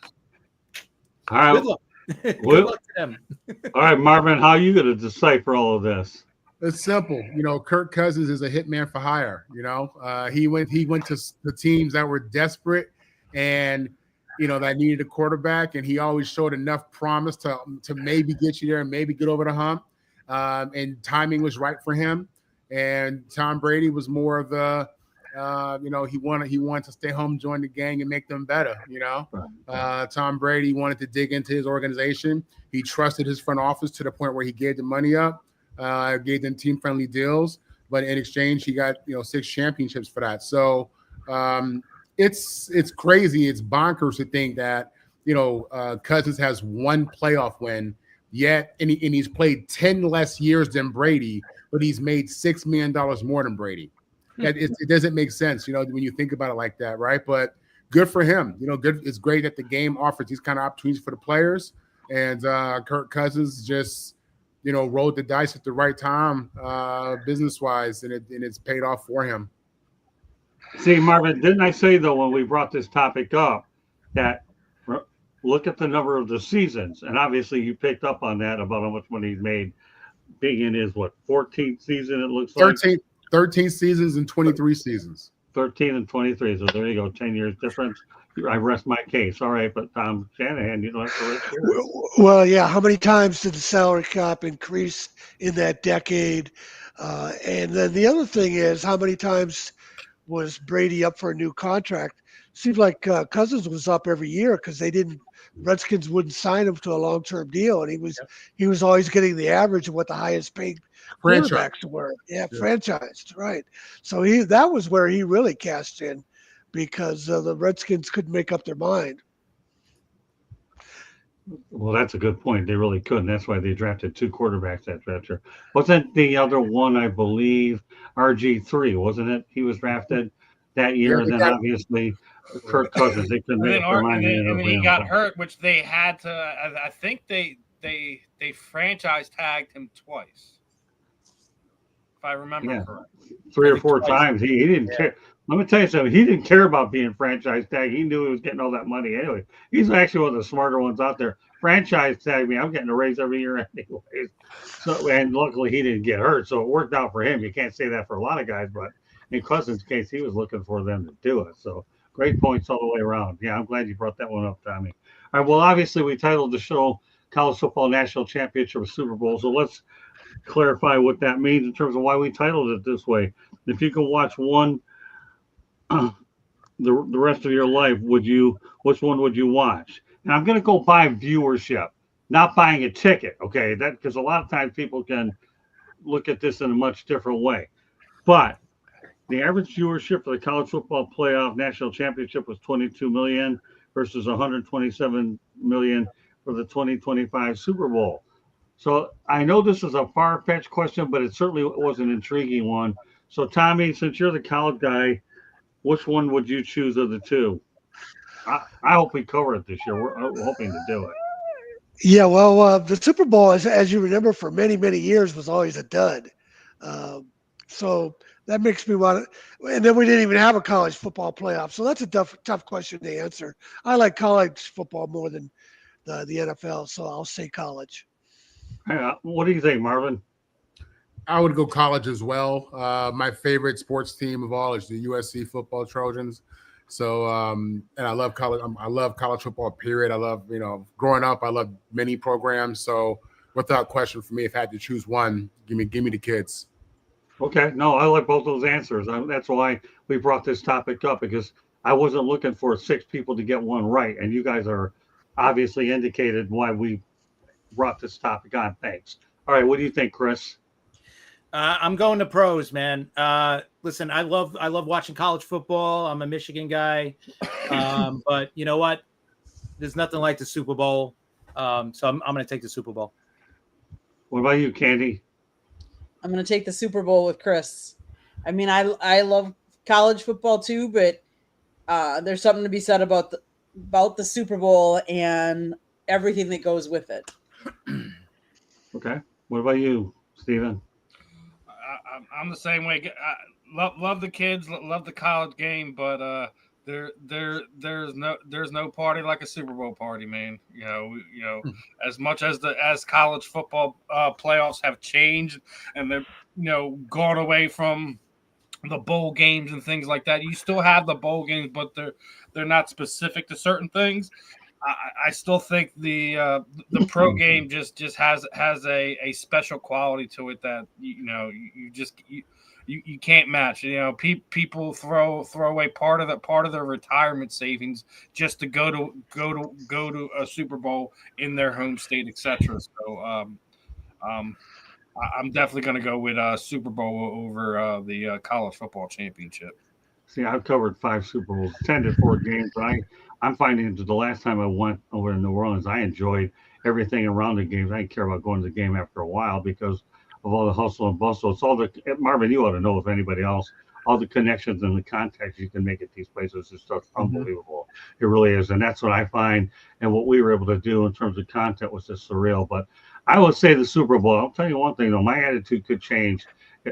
All right. Good luck. Good luck to them. All right, Marvin, how are you going to decipher all of this? It's simple. Kirk Cousins is a hitman for hire. He went to the teams that were desperate and, that needed a quarterback, and he always showed enough promise to maybe get you there and maybe get over the hump. And timing was right for him. And Tom Brady was more of the, he wanted to stay home, join the gang, and make them better. Tom Brady wanted to dig into his organization. He trusted his front office to the point where he gave the money up. Gave them team-friendly deals, but in exchange, he got 6 championships for that. So it's crazy. It's bonkers to think that Cousins has 1 playoff win, yet and he's played 10 less years than Brady, but he's made $6 million more than Brady. It doesn't make sense, when you think about it like that, right? But good for him. Good. It's great that the game offers these kind of opportunities for the players. And Kirk Cousins just, rolled the dice at the right time, business-wise, and it's paid off for him. See, Marvin, didn't I say, though, when we brought this topic up, that look at the number of the seasons, and obviously you picked up on that about how much money he's made being in his, 14th season, it looks like? 13 seasons and 23 seasons. 13 and 23, so there you go, 10 years difference. I rest my case. All right, but Tom Shanahan, you don't have to rest yours. Well, yeah, how many times did the salary cap increase in that decade? And then the other thing is, how many times was Brady up for a new contract? Seems like Cousins was up every year because Redskins wouldn't sign him to a long-term deal, and he was always getting the average of what the highest paid quarterbacks were. Yeah, franchised, right. So that was where he really cashed in because the Redskins couldn't make up their mind. Well, that's a good point. They really couldn't. That's why they drafted 2 quarterbacks that draft year. Wasn't the other one, I believe, RG3, wasn't it? He was drafted that year, and then obviously Kirk Cousins. They couldn't make up their mind. And then he got hurt, which they had to. I think they franchise tagged him twice, if I remember correctly. 3 or 4 times. He didn't care. Let me tell you something. He didn't care about being franchise tag. He knew he was getting all that money anyway. He's actually one of the smarter ones out there. Franchise tag me. I'm getting a raise every year anyways. So, and luckily he didn't get hurt, so it worked out for him. You can't say that for a lot of guys, but in Cousins' case, he was looking for them to do it. So great points all the way around. Yeah, I'm glad you brought that one up, Tommy. All right. Well, obviously we titled the show College Football National Championship of Super Bowl. So let's clarify what that means in terms of why we titled it this way. If you can watch one the rest of your life, which one would you watch? And I'm going to go by viewership, not buying a ticket, okay? That because a lot of times people can look at this in a much different way. But the average viewership for the College Football Playoff National Championship was 22 million versus 127 million for the 2025 Super Bowl. So I know this is a far-fetched question, but it certainly was an intriguing one. So Tommy, since you're the college guy, which one would you choose of the two? I hope we cover it this year. We're hoping to do it. Yeah, well, the Super Bowl, as you remember, for many, many years was always a dud. So that makes me want to – and then we didn't even have a college football playoff. So that's a tough question to answer. I like college football more than the NFL, so I'll say college. What do you think, Marvin? I would go college as well. My favorite sports team of all is the USC Football Trojans. So, and I love college. I love college football, period. I love, growing up, I love many programs. So without question for me, if I had to choose one, give me the kids. Okay. No, I like both those answers. That's why we brought this topic up, because I wasn't looking for 6 people to get one right. And you guys are obviously indicated why we brought this topic on. Thanks. All right. What do you think, Chris? I'm going to pros, man. Listen, I love watching college football. I'm a Michigan guy, but you know what? There's nothing like the Super Bowl. So I'm going to take the Super Bowl. What about you, Candy? I'm going to take the Super Bowl with Chris. I mean, I love college football too, but there's something to be said about the Super Bowl and everything that goes with it. Okay. What about you, Steven? I'm the same way. Love the kids, love the college game, but there's no party like a Super Bowl party, man. As much as college football playoffs have changed and they're gone away from the bowl games and things like that, you still have the bowl games, but they're not specific to certain things. I still think the pro game just has a special quality to it that you can't match. People throw away part of their retirement savings just to go to a Super Bowl in their home state, etc. So I'm definitely going to go with Super Bowl over the college football championship. See, I've covered 5 Super Bowls, 10 to 4 games. I'm finding that the last time I went over to New Orleans, I enjoyed everything around the games. I didn't care about going to the game after a while because of all the hustle and bustle. It's all Marvin, you ought to know, if anybody else, all the connections and the contacts you can make at these places is just unbelievable. It really is. And that's what I find. And what we were able to do in terms of content was just surreal. But I would say the Super Bowl, I'll tell you one thing, though, my attitude could change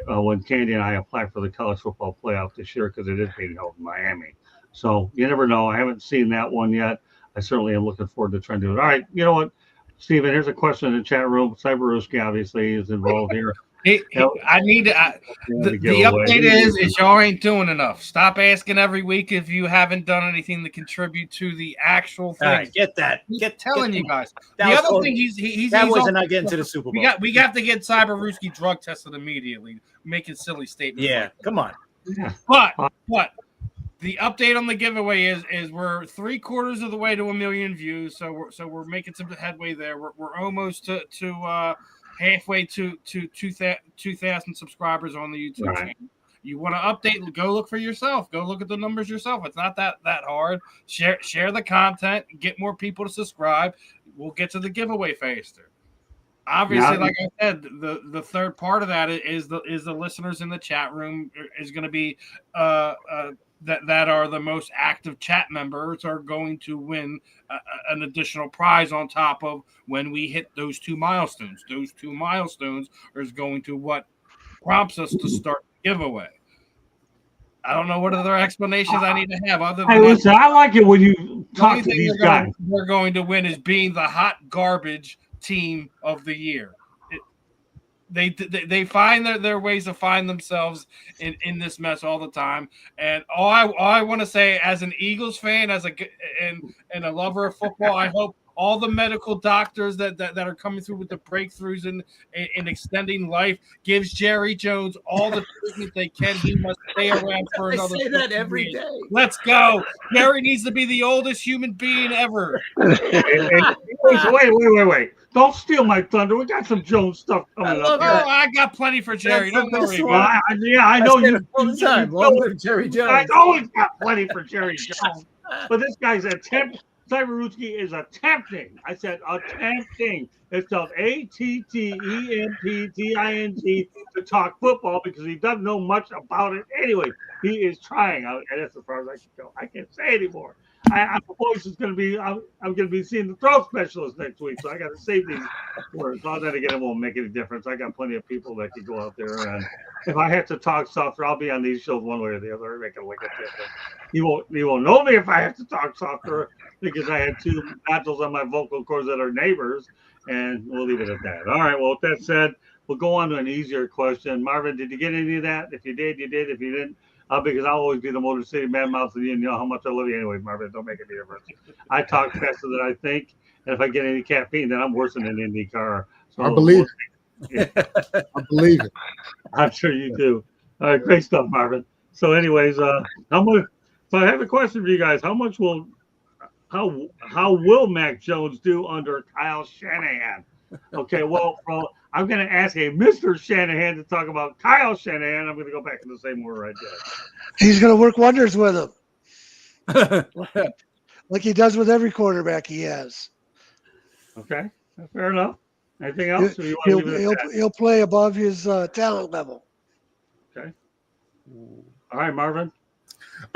when Candy and I apply for the college football playoff this year because it is being held in Miami. So you never know. I haven't seen that one yet. I certainly am looking forward to trying to do it. All right. You know what, Steven, here's a question in the chat room. Cyberuski obviously is involved here. I need to. The update is y'all ain't doing enough. Stop asking every week if you haven't done anything to contribute to the actual thing. All right, get that. Telling you guys. The other thing he's not getting to the Super Bowl. We have to get Cyberuski drug tested immediately, making silly statements. Yeah, come on. But the update on the giveaway is we're 3/4 of the way to 1 million views, so we're making some headway there. We're almost to halfway to 2,000 subscribers on the YouTube channel. You want to update? Go look for yourself. Go look at the numbers yourself. It's not that hard. Share the content. Get more people to subscribe. We'll get to the giveaway faster. Obviously, like I said, the third part of that is the listeners in the chat room is going to be that are the most active chat members are going to win an additional prize on top of when we hit those 2 milestones. Those 2 milestones is going to what prompts us to start the giveaway. I don't know what other explanations I need to have other than listen, I like it when you talk to these guys. We're going to win is being the hot garbage team of the year. They find their ways to find themselves in this mess all the time. And all I want to say as an Eagles fan, and a lover of football, I hope all the medical doctors that are coming through with the breakthroughs in extending life gives Jerry Jones all the treatment they can. He must stay around for another. I say that every day. Let's go. Jerry needs to be the oldest human being ever. Wait. Don't steal my thunder. We got some Jones stuff coming up. I got plenty for Jerry. Don't worry. I know you all the time. Long live Jerry Jones. I always got plenty for Jerry Jones. But this guy's attempting. Cyberuski is attempting. I said attempting. It's spelled ATTEMPTING to talk football because he doesn't know much about it anyway. He is trying, and that's as far as I can go. I can't say anymore. I suppose it's going to be. I'm going to be seeing the throat specialist next week, so I got to save these words. Well, then again, it won't make any difference. I got plenty of people that can go out there, and if I have to talk softer, I'll be on these shows one way or the other. Make it look at difference. You won't know me if I have to talk softer because I had 2 nodules on my vocal cords that are neighbors, and we'll leave it at that. All right. Well, with that said, we'll go on to an easier question. Marvin, did you get any of that? If you did, you did. If you didn't. Because I'll always be the Motor City Mad Mouth, and you know how much I love you anyway, Marvin. Don't make any difference. I talk faster than I think, and if I get any caffeine, then I'm worse than an IndyCar. So I believe it. I believe it. I'm sure you do. All right, great stuff, Marvin. So, anyways, how much? So, I have a question for you guys. How will Mac Jones do under Kyle Shanahan? Okay, well, I'm going to ask a Mr. Shanahan to talk about Kyle Shanahan. I'm going to go back to the same word I did. He's going to work wonders with him, like he does with every quarterback he has. Okay, fair enough. Anything else? He'll play above his talent level. Okay. All right, Marvin.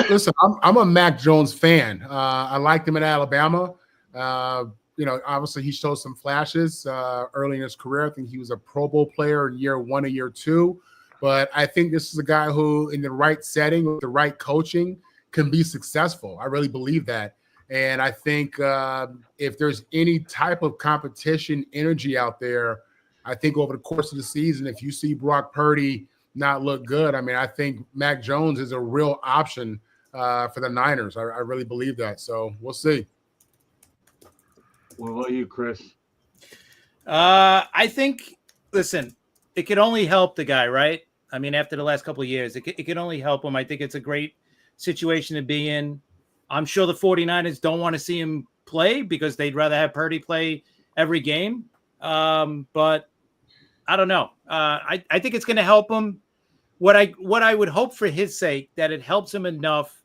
Listen, I'm a Mac Jones fan. I liked him in Alabama. Obviously he showed some flashes early in his career. I think he was a Pro Bowl player in year 1 or year 2. But I think this is a guy who, in the right setting, with the right coaching, can be successful. I really believe that. And I think if there's any type of competition energy out there, I think over the course of the season, if you see Brock Purdy not look good, I think Mac Jones is a real option for the Niners. I really believe that. So we'll see. What about you, Chris? I think, listen, it could only help the guy, right? After the last couple of years, it could only help him. I think it's a great situation to be in. I'm sure the 49ers don't want to see him play because they'd rather have Purdy play every game. But I don't know. I think it's going to help him. What I would hope for his sake, that it helps him enough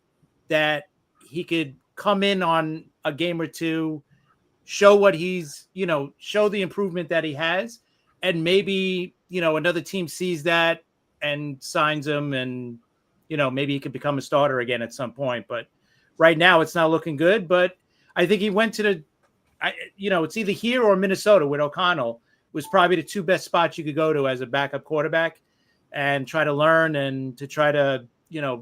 that he could come in on a game or two, show what he's, show the improvement that he has, and maybe, another team sees that and signs him and, maybe he could become a starter again at some point. But right now it's not looking good. But I think he went to it's either here or Minnesota with O'Connell was probably the two best spots you could go to as a backup quarterback and try to learn and to try to,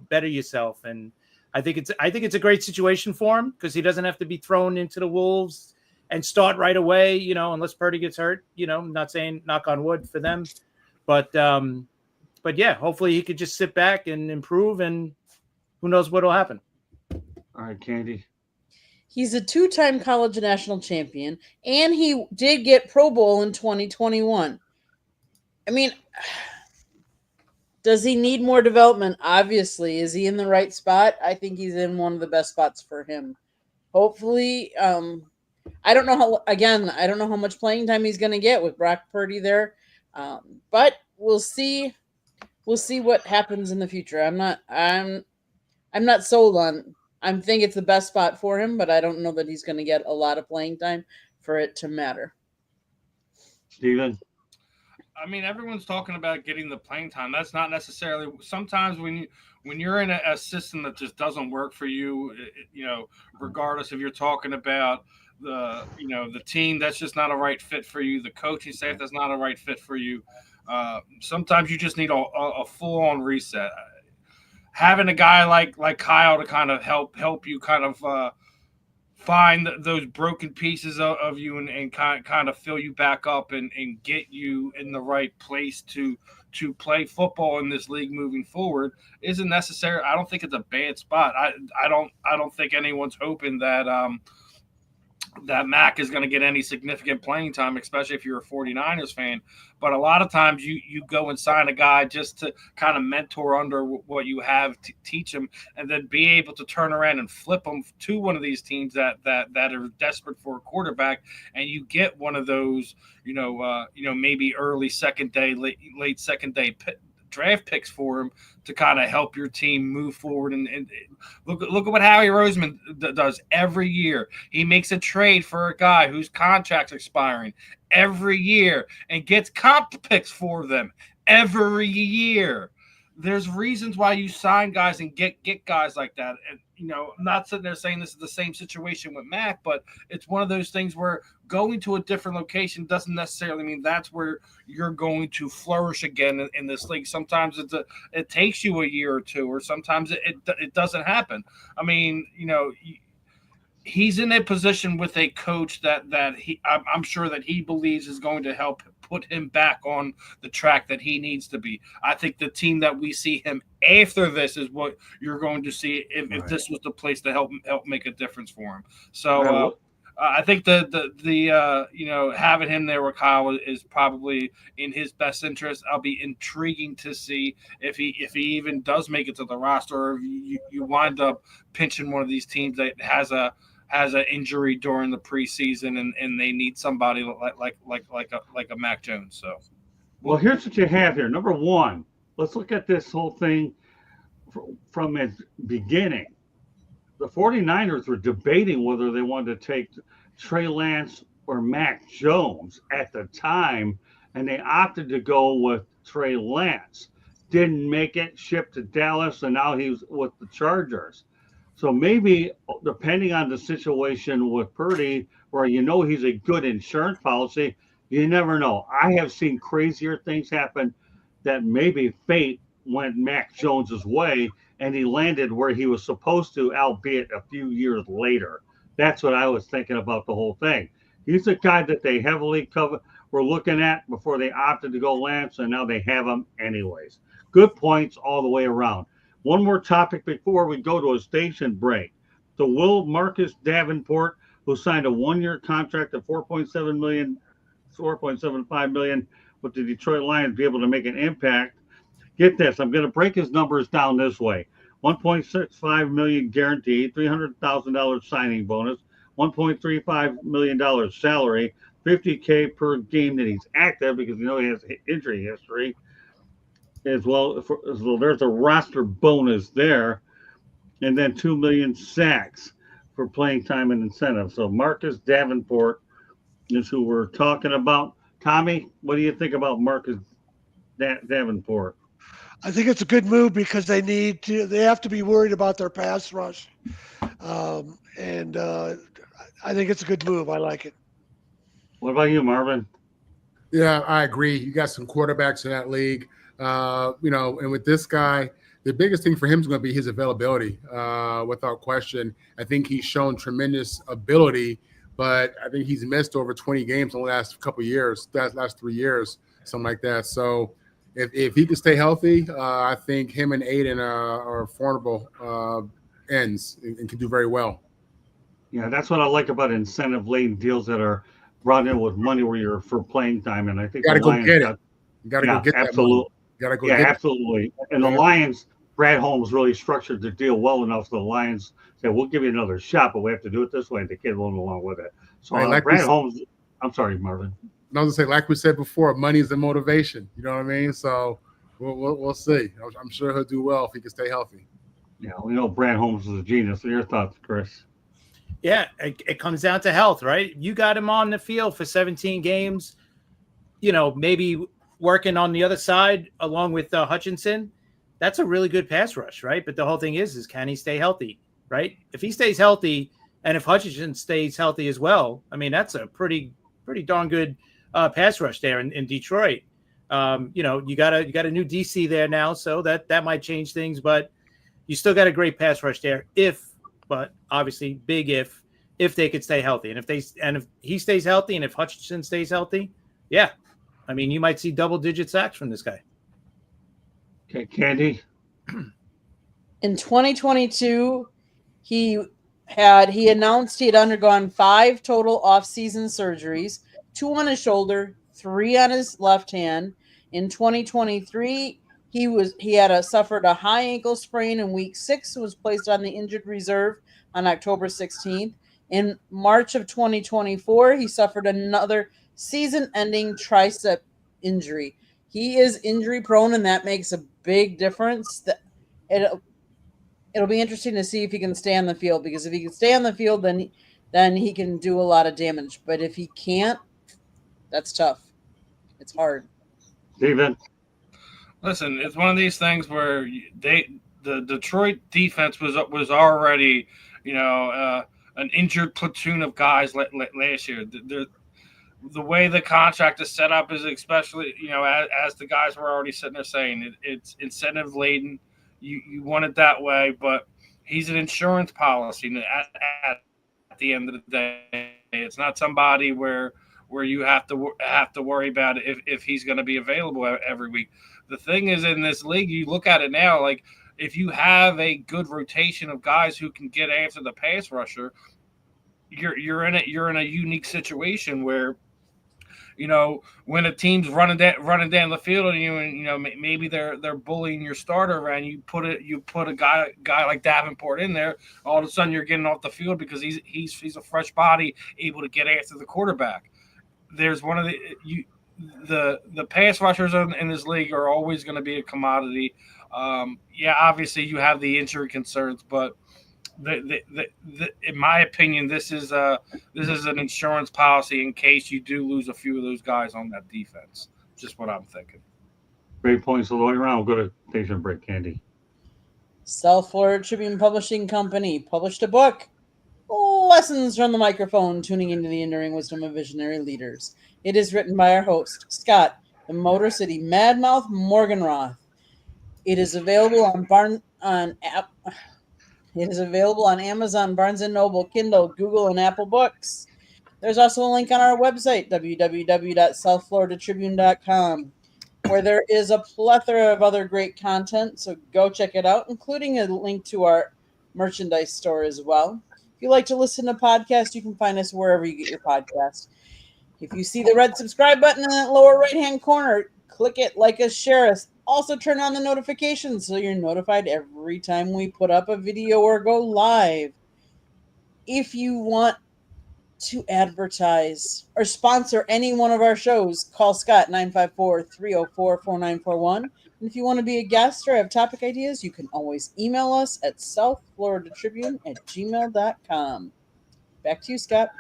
better yourself. And I think it's a great situation for him because he doesn't have to be thrown into the wolves and start right away, unless Purdy gets hurt, not saying knock on wood for them, but yeah, hopefully he could just sit back and improve, and who knows what'll happen. All right, Candy. He's a two-time college national champion, and he did get Pro Bowl in 2021. I mean, does he need more development? Obviously. Is he in the right spot? I think he's in one of the best spots for him. Hopefully, I don't know how much playing time he's going to get with Brock Purdy there, but we'll see. We'll see what happens in the future. I'm not sold on. I think it's the best spot for him, but I don't know that he's going to get a lot of playing time for it to matter. Steven? I mean, everyone's talking about getting the playing time. That's not necessarily – sometimes when you're in a system that just doesn't work for you, regardless if you're talking about the team that's just not a right fit for you, the coaching staff that's not a right fit for you, sometimes you just need a full-on reset. Having a guy like Kyle to kind of help you kind of find those broken pieces of you and kind of fill you back up and get you in the right place to play football in this league moving forward isn't necessary. I don't think it's a bad spot. I don't think anyone's hoping that that Mac is going to get any significant playing time, especially if you're a 49ers fan. But a lot of times you go and sign a guy just to kind of mentor under what you have to teach him, and then be able to turn around and flip them to one of these teams that are desperate for a quarterback, and you get one of those, maybe early second day, late second day draft picks for him to kind of help your team move forward. And look at what Howie Roseman does every year. He makes a trade for a guy whose contract's expiring every year and gets comp picks for them every year. There's reasons why you sign guys and get guys like that. And, I'm not sitting there saying this is the same situation with Mac, but it's one of those things where going to a different location doesn't necessarily mean that's where you're going to flourish again in this league. Sometimes it takes you a year or two, or sometimes it doesn't happen. I mean, he's in a position with a coach that I'm sure that he believes is going to help put him back on the track that he needs to be. I think the team that we see him after this is what you're going to see if this was the place to help make a difference for him. So I think the having him there with Kyle is probably in his best interest. I'll be intriguing to see if he even does make it to the roster, or if you wind up pinching one of these teams that has an injury during the preseason and they need somebody like a Mac Jones. So, well, here's what you have here. Number one, let's look at this whole thing from its beginning. The 49ers were debating whether they wanted to take Trey Lance or Mac Jones at the time, and they opted to go with Trey Lance. Didn't make it, shipped to Dallas, and now he's with the Chargers. So maybe, depending on the situation with Purdy, where he's a good insurance policy, you never know. I have seen crazier things happen that maybe fate went Mac Jones's way, and he landed where he was supposed to, albeit a few years later. That's what I was thinking about the whole thing. He's a guy that they heavily were looking at before they opted to go Lance, and now they have him anyways. Good points all the way around. One more topic before we go to a station break. So will Marcus Davenport, who signed a one-year contract of $4.75 million with the Detroit Lions, be able to make an impact? Get this, I'm going to break his numbers down this way. $1.65 million guaranteed, $300,000 signing bonus, $1.35 million salary, $50K per game that he's active because he has injury history. As well, so there's a roster bonus there, and then 2 million sacks for playing time and incentive. So Marcus Davenport is who we're talking about. Tommy, what do you think about Marcus Davenport? I think it's a good move because they have to be worried about their pass rush. And I think it's a good move. I like it. What about you, Marvin? Yeah, I agree. You got some quarterbacks in that league, and with this guy, the biggest thing for him is going to be his availability, without question. I think he's shown tremendous ability, but I think he's missed over 20 games in the last couple of years, last 3 years, something like that. So if he can stay healthy, I think him and Aiden are formidable ends and can do very well. Yeah, that's what I like about incentive-laden deals that are brought in with money where you're for playing time. And I think You got to the go Lions get it. You got to go get that money. You got to go get it. Absolutely. And the Lions, Brad Holmes really structured the deal well enough so the Lions said, we'll give you another shot, but we have to do it this way. And the kid went along with it. So Right, Brad Holmes, I'm sorry, Marvin. I was going to say, like we said before, money is the motivation. You know what I mean? So we'll see. I'm sure he'll do well if he can stay healthy. Yeah, we know Brad Holmes is a genius. Your thoughts, Chris? Yeah, it comes down to health, right? You got him on the field for 17 games, maybe working on the other side along with Hutchinson. That's a really good pass rush, right? But the whole thing is can he stay healthy, right? If he stays healthy and if Hutchinson stays healthy as well, I mean, that's a pretty darn good pass rush there in Detroit. You got a new DC there now, so that might change things, but you still got a great pass rush there but obviously big if they could stay healthy. And if he stays healthy and if Hutchinson stays healthy, yeah. I mean, you might see double-digit sacks from this guy. Okay, Candy. In 2022, he announced he had undergone 5 total off-season surgeries, 2 on his shoulder, 3 on his left hand. In 2023, he had suffered a high ankle sprain in week 6 and was placed on the injured reserve on October 16th. In March of 2024, he suffered another season-ending tricep injury. He is injury prone, and that makes a big difference. It'll be interesting to see if he can stay on the field, because if he can stay on the field, then he can do a lot of damage. But if he can't, that's tough. It's hard. Steven? Listen, it's one of these things where the Detroit defense was already, an injured platoon of guys last year. The way the contract is set up is especially, as the guys were already sitting there saying, it's incentive laden. You want it that way, but he's an insurance policy. And at the end of the day, it's not somebody where you have to worry about if he's going to be available every week. The thing is, in this league, you look at it now, like if you have a good rotation of guys who can get after the pass rusher, you're in a unique situation where, when a team's running down the field and maybe they're bullying your starter around, you put a guy like Davenport in there, all of a sudden you're getting off the field because he's a fresh body able to get after the quarterback. There's one of the pass rushers in this league are always going to be a commodity. Obviously you have the injury concerns, but in my opinion, this is an insurance policy in case you do lose a few of those guys on that defense. Just what I'm thinking. Great points all the way around. We'll go to station break, Candy. South Florida Tribune Publishing Company published a book, Lessons from the Microphone, Tuning into the Enduring Wisdom of Visionary Leaders. It is written by our host, Scott, the Motor City Madmouth Morganroth. It is available It is available on Amazon, Barnes & Noble, Kindle, Google, and Apple Books. There's also a link on our website, www.southfloridatribune.com, where there is a plethora of other great content, so go check it out, including a link to our merchandise store as well. If you like to listen to podcasts, you can find us wherever you get your podcast. If you see the red subscribe button in that lower right-hand corner, click it, like us, share us. Also turn on the notifications so you're notified every time we put up a video or go live. If you want to advertise or sponsor any one of our shows, call Scott 954-304-4941. And if you want to be a guest or have topic ideas, you can always email us at southfloridatribune@gmail.com. Back to you, Scott.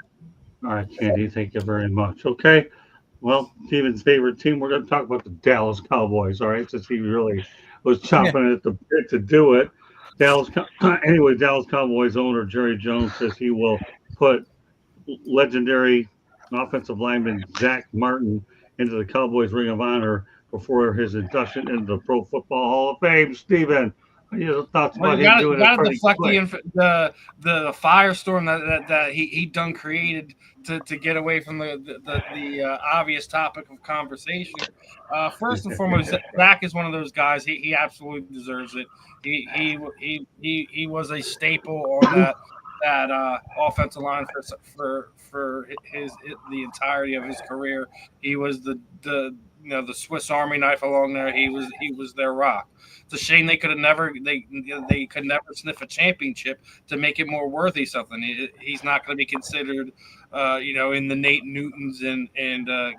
All right, Candy, thank you very much. Okay. Well, Steven's favorite team, we're going to talk about the Dallas Cowboys, all right, since he really was chomping at the bit to do it. Dallas Cowboys owner Jerry Jones says he will put legendary offensive lineman Zach Martin into the Cowboys Ring of Honor before his induction into the Pro Football Hall of Fame. Steven, your thoughts Well, about you him got doing to it pretty deflect quick? the firestorm that he done created to get away from the obvious topic of conversation. First and foremost, Zach is one of those guys. He absolutely deserves it. He was a staple on that offensive line for the entirety of his career. He was the the Swiss Army knife along there. He was their rock. It's a shame they could never sniff a championship to make it more worthy something. He's not going to be considered, in the Nate Newtons and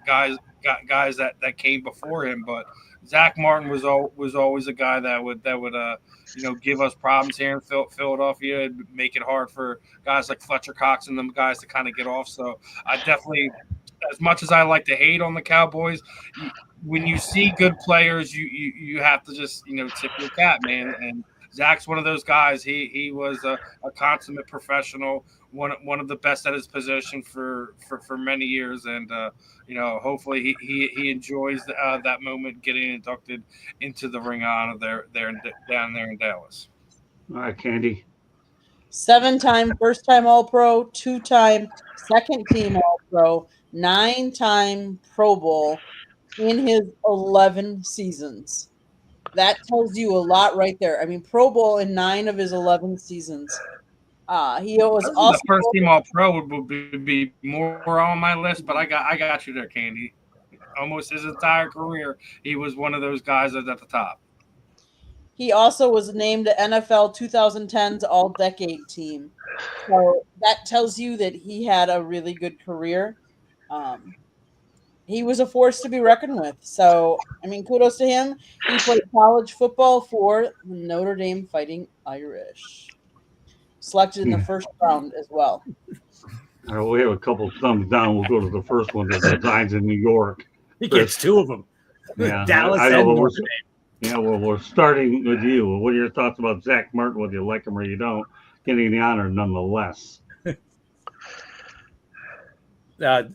guys that came before him. But Zach Martin was always a guy that would give us problems here in Philadelphia and make it hard for guys like Fletcher Cox and them guys to kind of get off. So I definitely, as much as I like to hate on the Cowboys, when you see good players, you have to just tip your cap, man. And Zach's one of those guys. He was a consummate professional, one of the best at his position for many years, and hopefully he enjoys that moment getting inducted into the Ring of Honor down there in Dallas. All right, Candy. 7-time first-time All-Pro, 2-time second-team All-Pro, 9-time Pro Bowl in his 11 seasons. That tells you a lot right there. I mean, Pro Bowl in 9 of his 11 seasons. He was also the first team All-Pro would be more on my list, but I got you there, Candy. Almost his entire career, he was one of those guys that's at the top. He also was named the NFL 2010's All-Decade Team. So that tells you that he had a really good career. He was a force to be reckoned with. So, I mean, kudos to him. He played college football for the Notre Dame Fighting Irish. Selected in the first round as well. All right, we have a couple thumbs down. We'll go to the first one that resides in New York. He gets 2 of them. Yeah, Dallas I know, and but Notre Dame. Yeah, well, we're starting with you. What are your thoughts about Zach Martin, whether you like him or you don't, getting the honor nonetheless?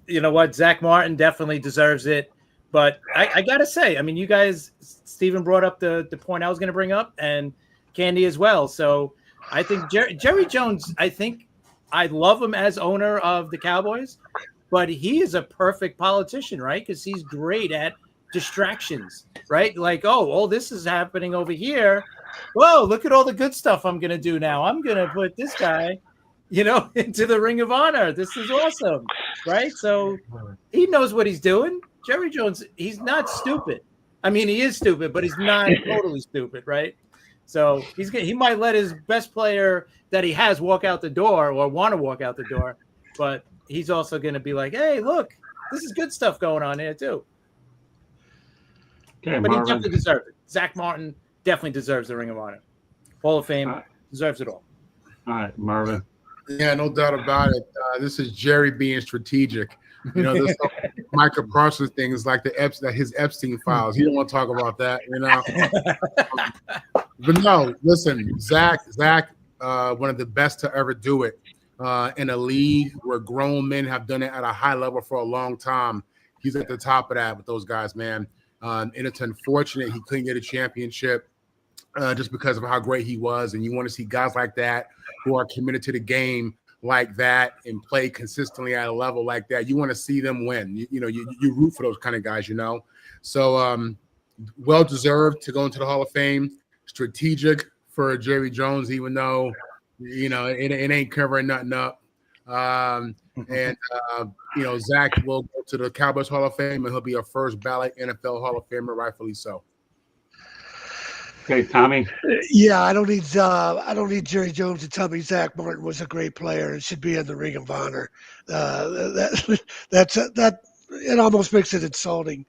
You know what? Zach Martin definitely deserves it. But I got to say, I mean, you guys, Stephen brought up the point I was going to bring up, and Candy as well. So I think Jerry Jones, I love him as owner of the Cowboys, but he is a perfect politician, right? Because he's great at distractions, right? Like, oh, all this is happening over here. Whoa, look at all the good stuff I'm going to do now. I'm going to put this guy, into the Ring of Honor. This is awesome, right? So he knows what he's doing. Jerry Jones, he's not stupid. I mean, he is stupid, but he's not totally stupid, right? So he might let his best player that he has walk out the door or want to walk out the door, but he's also going to be like, hey, look, this is good stuff going on here too. Okay, but Marvin. he definitely deserves it. Zach Martin definitely deserves the Ring of Honor. Hall of Fame, deserves it all. All right, Marvin. Yeah, no doubt about it. This is Jerry being strategic. This Michael Parsons thing is like his Epstein files. He don't want to talk about that, But no, listen, Zach, one of the best to ever do it in a league where grown men have done it at a high level for a long time. He's at the top of that with those guys, man. And it's unfortunate he couldn't get a championship just because of how great he was. And you want to see guys like that who are committed to the game like that and play consistently at a level like that. You want to see them win. You root for those kind of guys, So well deserved to go into the Hall of Fame. Strategic for Jerry Jones, even though it ain't covering nothing up. Zach will go to the Cowboys Hall of Fame, and he'll be a first ballot NFL Hall of Famer, rightfully so. Okay, Tommy. Yeah, I don't need Jerry Jones to tell me Zach Martin was a great player and should be in the Ring of Honor. That it almost makes it insulting.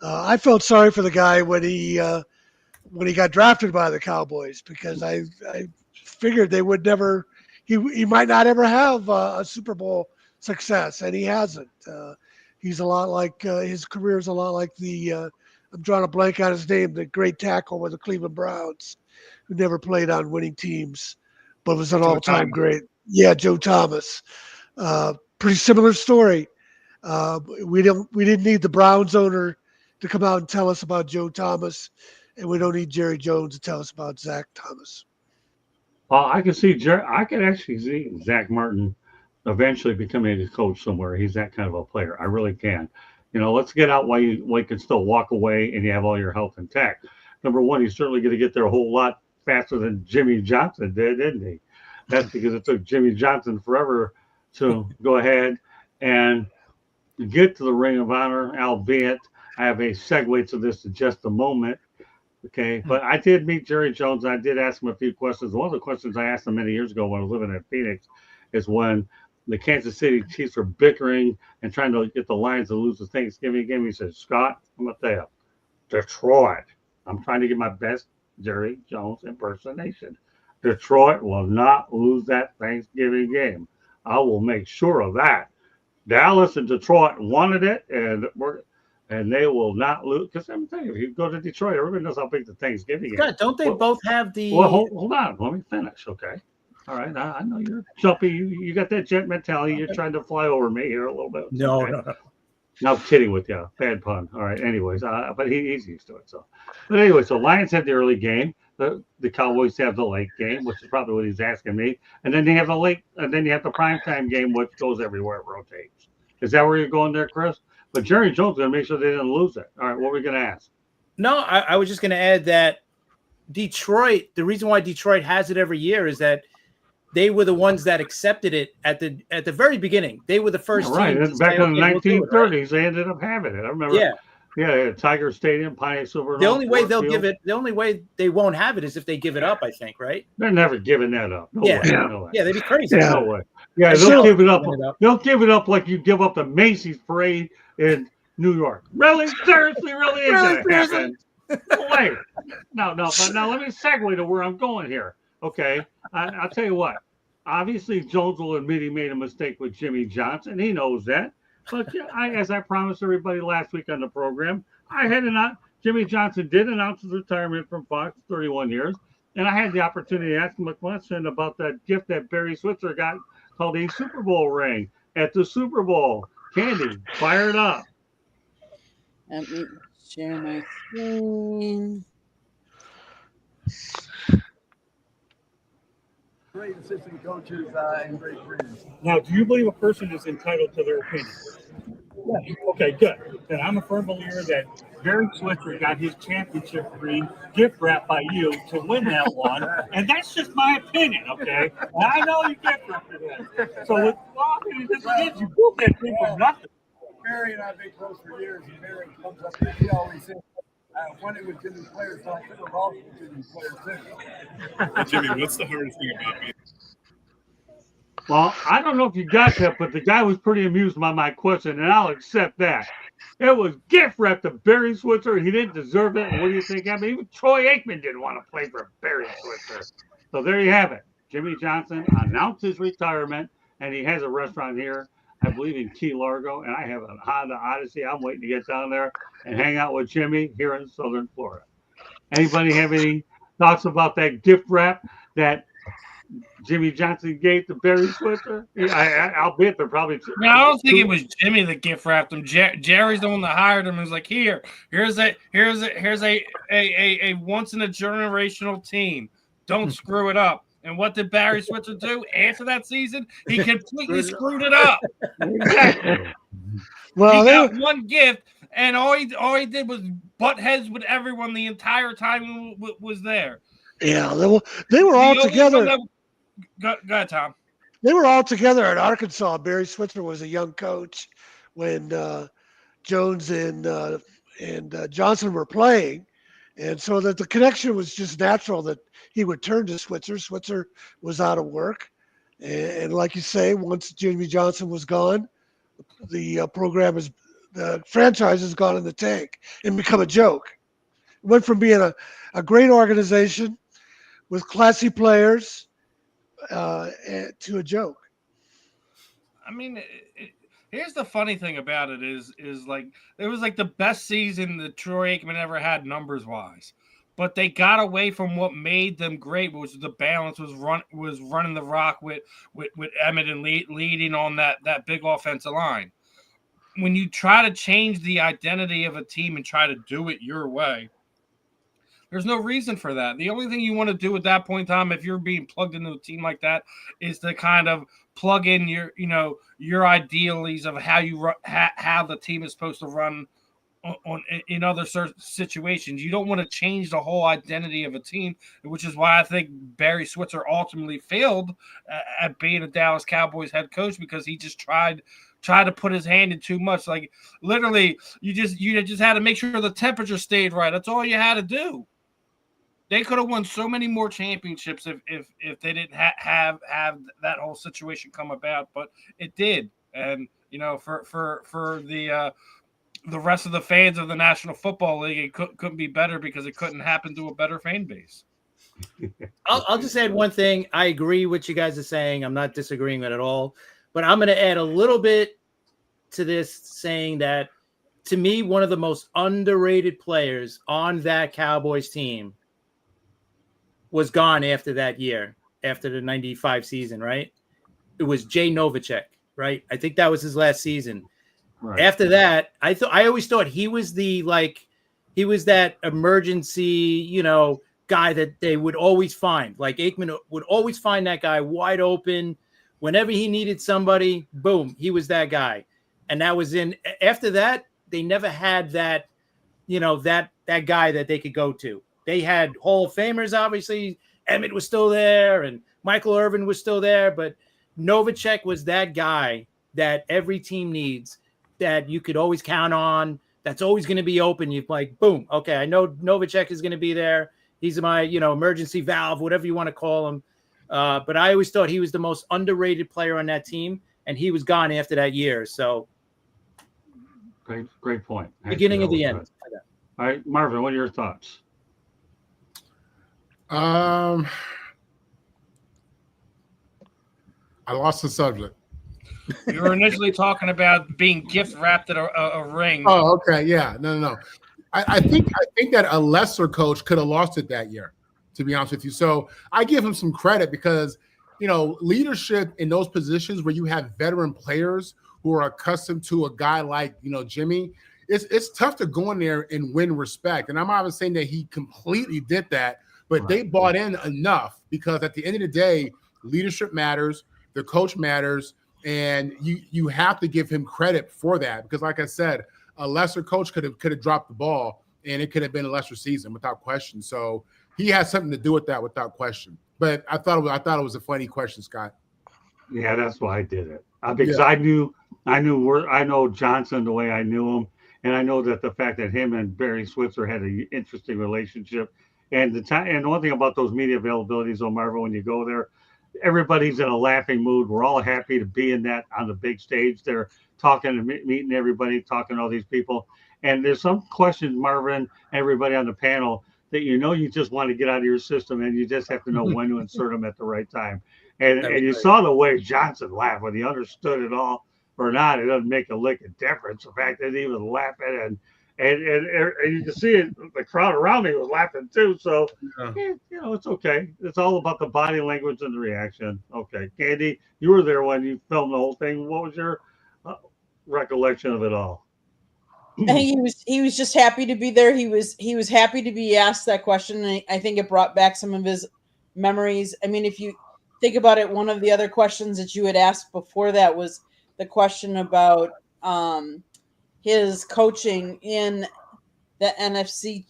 I felt sorry for the guy when he got drafted by the Cowboys because I figured they would never. He might not ever have a Super Bowl success, and he hasn't. He's a lot like his career is a lot like the I'm drawing a blank on his name, the great tackle with the Cleveland Browns, who never played on winning teams, but was an all-time great. Yeah, Joe Thomas. Pretty similar story. We didn't need the Browns owner to come out and tell us about Joe Thomas, and we don't need Jerry Jones to tell us about Zach Thomas. Well, I can actually see Zach Martin eventually becoming a coach somewhere. He's that kind of a player. I really can. Let's get out while you can still walk away and you have all your health intact. Number one, he's certainly going to get there a whole lot faster than Jimmy Johnson did, didn't he? That's because it took Jimmy Johnson forever to go ahead and get to the Ring of Honor, albeit I have a segue to this in just a moment. Okay, but I did meet Jerry Jones. I did ask him a few questions. One of the questions I asked him many years ago when I was living in Phoenix is when the Kansas City Chiefs were bickering and trying to get the Lions to lose the Thanksgiving game. He said, Scott, I'm going to tell you, Detroit, I'm trying to get my best Jerry Jones impersonation. Detroit will not lose that Thanksgiving game. I will make sure of that. Dallas and Detroit wanted it, and they will not lose. Because I'm telling you, if you go to Detroit, everybody knows how big the Thanksgiving is. God, don't they both have the? Well, hold on. Let me finish, okay? All right. I know you're jumpy. You got that jet mentality. You're trying to fly over me here a little bit. No, okay? no. No, I'm kidding with you. Bad pun. All right. Anyways, but he's used to it. But anyway, so Lions had the early game. The Cowboys have the late game, which is probably what he's asking me. And then they have then you have the primetime game, which goes everywhere. It rotates. Is that where you're going there, Chris? But Jerry Jones is going to make sure they didn't lose it. All right, what were we going to ask? No, I was just going to add that Detroit, the reason why Detroit has it every year is that they were the ones that accepted it at the very beginning. They were the first team. Right, back in the 1930s, right? they ended up having it. I remember. Yeah, Tiger Stadium, Pontiac Silver. The only way they'll give it, the only way they won't have it is if they give it up, I think, right? They're never giving that up. No way. No way. Yeah, they'd be crazy. No way. Yeah, they'll give it up. They'll give it up like you give up the Macy's parade in New York. Really? Seriously? Really? Is that happen? No way. No. But now let me segue to where I'm going here. Okay. I'll tell you what. Obviously, Jones will admit he made a mistake with Jimmy Johnson. He knows that. But as I promised everybody last week on the program, Jimmy Johnson did announce his retirement from Fox, 31 years. And I had the opportunity to ask him a question about that gift that Barry Switzer got called a Super Bowl ring at the Super Bowl. Candy, fire it up. Let me share my screen. Great assistant coaches and great friends. Now, do you believe a person is entitled to their opinion? Yeah. Okay, good. Then I'm a firm believer that Barry Switzer got his championship ring gift wrapped by you to win that one, and that's just my opinion, okay? And I know you gift wrapped it. So, you built that thing from nothing. Barry and I have been close for years, and Barry comes up and he always says, when it was Jimmy's players, so I think it was also Jimmy's players too. Jimmy, what's the hardest thing about me? Well, I don't know if you got that, but the guy was pretty amused by my question, and I'll accept that. It was gift wrapped to Barry Switzer, and he didn't deserve it. And what do you think? I mean, even Troy Aikman didn't want to play for Barry Switzer. So there you have it. Jimmy Johnson announced his retirement, and he has a restaurant here, I believe, in Key Largo, and I have a Honda Odyssey. I'm waiting to get down there and hang out with Jimmy here in Southern Florida. Anybody have any thoughts about that gift wrap that Jimmy Johnson gave to Barry Switzer? I'll bet they're probably. No, I don't think it was Jimmy that gift wrapped him. Jerry's the one that hired him and was like, here's a once in a generational team. Don't screw it up. And what did Barry Switzer do after that season? He completely screwed it up. Well, he got one gift, and all he did was butt heads with everyone the entire time was there. Yeah, they were all together. Go ahead, Tom. They were all together at Arkansas. Barry Switzer was a young coach when Jones and Johnson were playing, and so that the connection was just natural that he would turn to Switzer. Switzer was out of work, and like you say, once Jimmy Johnson was gone, the franchise has gone in the tank and become a joke. It went from being a great organization with classy players to a joke. I mean, Here's the funny thing about it is like it was like the best season that Troy Aikman ever had numbers wise, but they got away from what made them great, which was the balance was running the rock with Emmett and leading on that big offensive line. When you try to change the identity of a team and try to do it your way, there's no reason for that. The only thing you want to do at that point in time, if you're being plugged into a team like that, is to kind of plug in your ideals of how the team is supposed to run in other situations. You don't want to change the whole identity of a team, which is why I think Barry Switzer ultimately failed at being a Dallas Cowboys head coach, because he just tried to put his hand in too much. Like literally, you just had to make sure the temperature stayed right. That's all you had to do. They could have won so many more championships if they didn't have that whole situation come about, but it did. And for the rest of the fans of the National Football League, it couldn't be better because it couldn't happen to a better fan base. I'll just add one thing. I agree with you guys are saying. I'm not disagreeing with it at all, but I'm going to add a little bit to this, saying that to me, one of the most underrated players on that Cowboys team was gone after that year, after the 95 season, right? It was Jay Novacek, right? I think that was his last season. Right. After that, I always thought he was that emergency, guy that they would always find. Like Aikman would always find that guy wide open. Whenever he needed somebody, boom, he was that guy. And that was after that, they never had that, that guy that they could go to. They had Hall of Famers, obviously. Emmett was still there, and Michael Irvin was still there. But Novacek was that guy that every team needs, that you could always count on, that's always going to be open. You're like, boom, okay, I know Novacek is going to be there. He's my, emergency valve, whatever you want to call him. But I always thought he was the most underrated player on that team, and he was gone after that year. So great point. Beginning of the end. All right, Marvin, what are your thoughts? I lost the subject. You were initially talking about being gift wrapped at a ring. Oh, okay, yeah, no. I think that a lesser coach could have lost it that year, to be honest with you. So I give him some credit because leadership in those positions where you have veteran players who are accustomed to a guy like Jimmy, it's tough to go in there and win respect. And I'm not even saying that he completely did that. But they bought in enough, because at the end of the day, leadership matters, the coach matters, and you have to give him credit for that. Because like I said, a lesser coach could have dropped the ball, and it could have been a lesser season without question. So he has something to do with that without question. But I thought it was a funny question, Scott. Yeah, that's why I did it, because I know Johnson the way I knew him, and I know that the fact that him and Barry Switzer had an interesting relationship. And the one thing about those media availabilities, Marvin, when you go there, everybody's in a laughing mood. We're all happy to be in that on the big stage. They're talking and meeting everybody, talking to all these people. And there's some questions, Marvin, everybody on the panel, that you just want to get out of your system, and you just have to know when to insert them at the right time. And you saw the way Johnson laughed, whether he understood it all or not. It doesn't make a lick of difference. The fact that he was laughing and you can see it, the crowd around me was laughing too. So, it's okay. It's all about the body language and the reaction. Okay. Candy, you were there when you filmed the whole thing. What was your recollection of it all? He was just happy to be there. He was happy to be asked that question. And I think it brought back some of his memories. I mean, if you think about it, one of the other questions that you had asked before that was the question about his coaching in the NFC,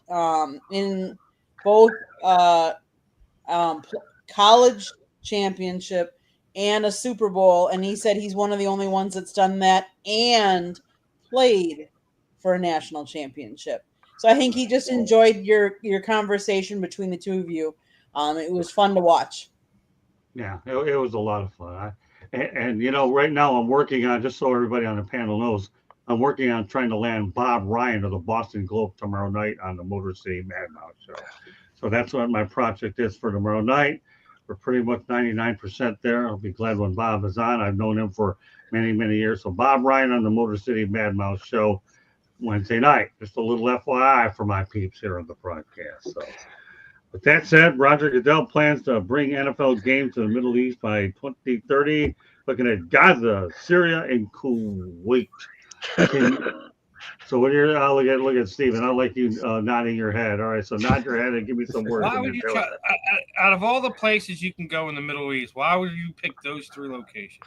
in both college championship and a Super Bowl. And he said he's one of the only ones that's done that and played for a national championship. So I think he just enjoyed your conversation between the two of you. It was fun to watch. Yeah, it was a lot of fun. And right now I'm working on, just so everybody on the panel knows, I'm working on trying to land Bob Ryan of the Boston Globe tomorrow night on the Motor City Mad Mouse show. So that's what my project is for tomorrow night. We're pretty much 99% there. I'll be glad when Bob is on. I've known him for many, many years. So Bob Ryan on the Motor City Mad Mouse show Wednesday night. Just a little FYI for my peeps here on the broadcast. So with that said, Roger Goodell plans to bring NFL games to the Middle East by 2030, looking at Gaza, Syria, and Kuwait. So when you're, look at Steven. I like you nodding your head. All right, so nod your head and give me some words. Why would you try, out of all the places you can go in the Middle East, why would you pick those 3 locations?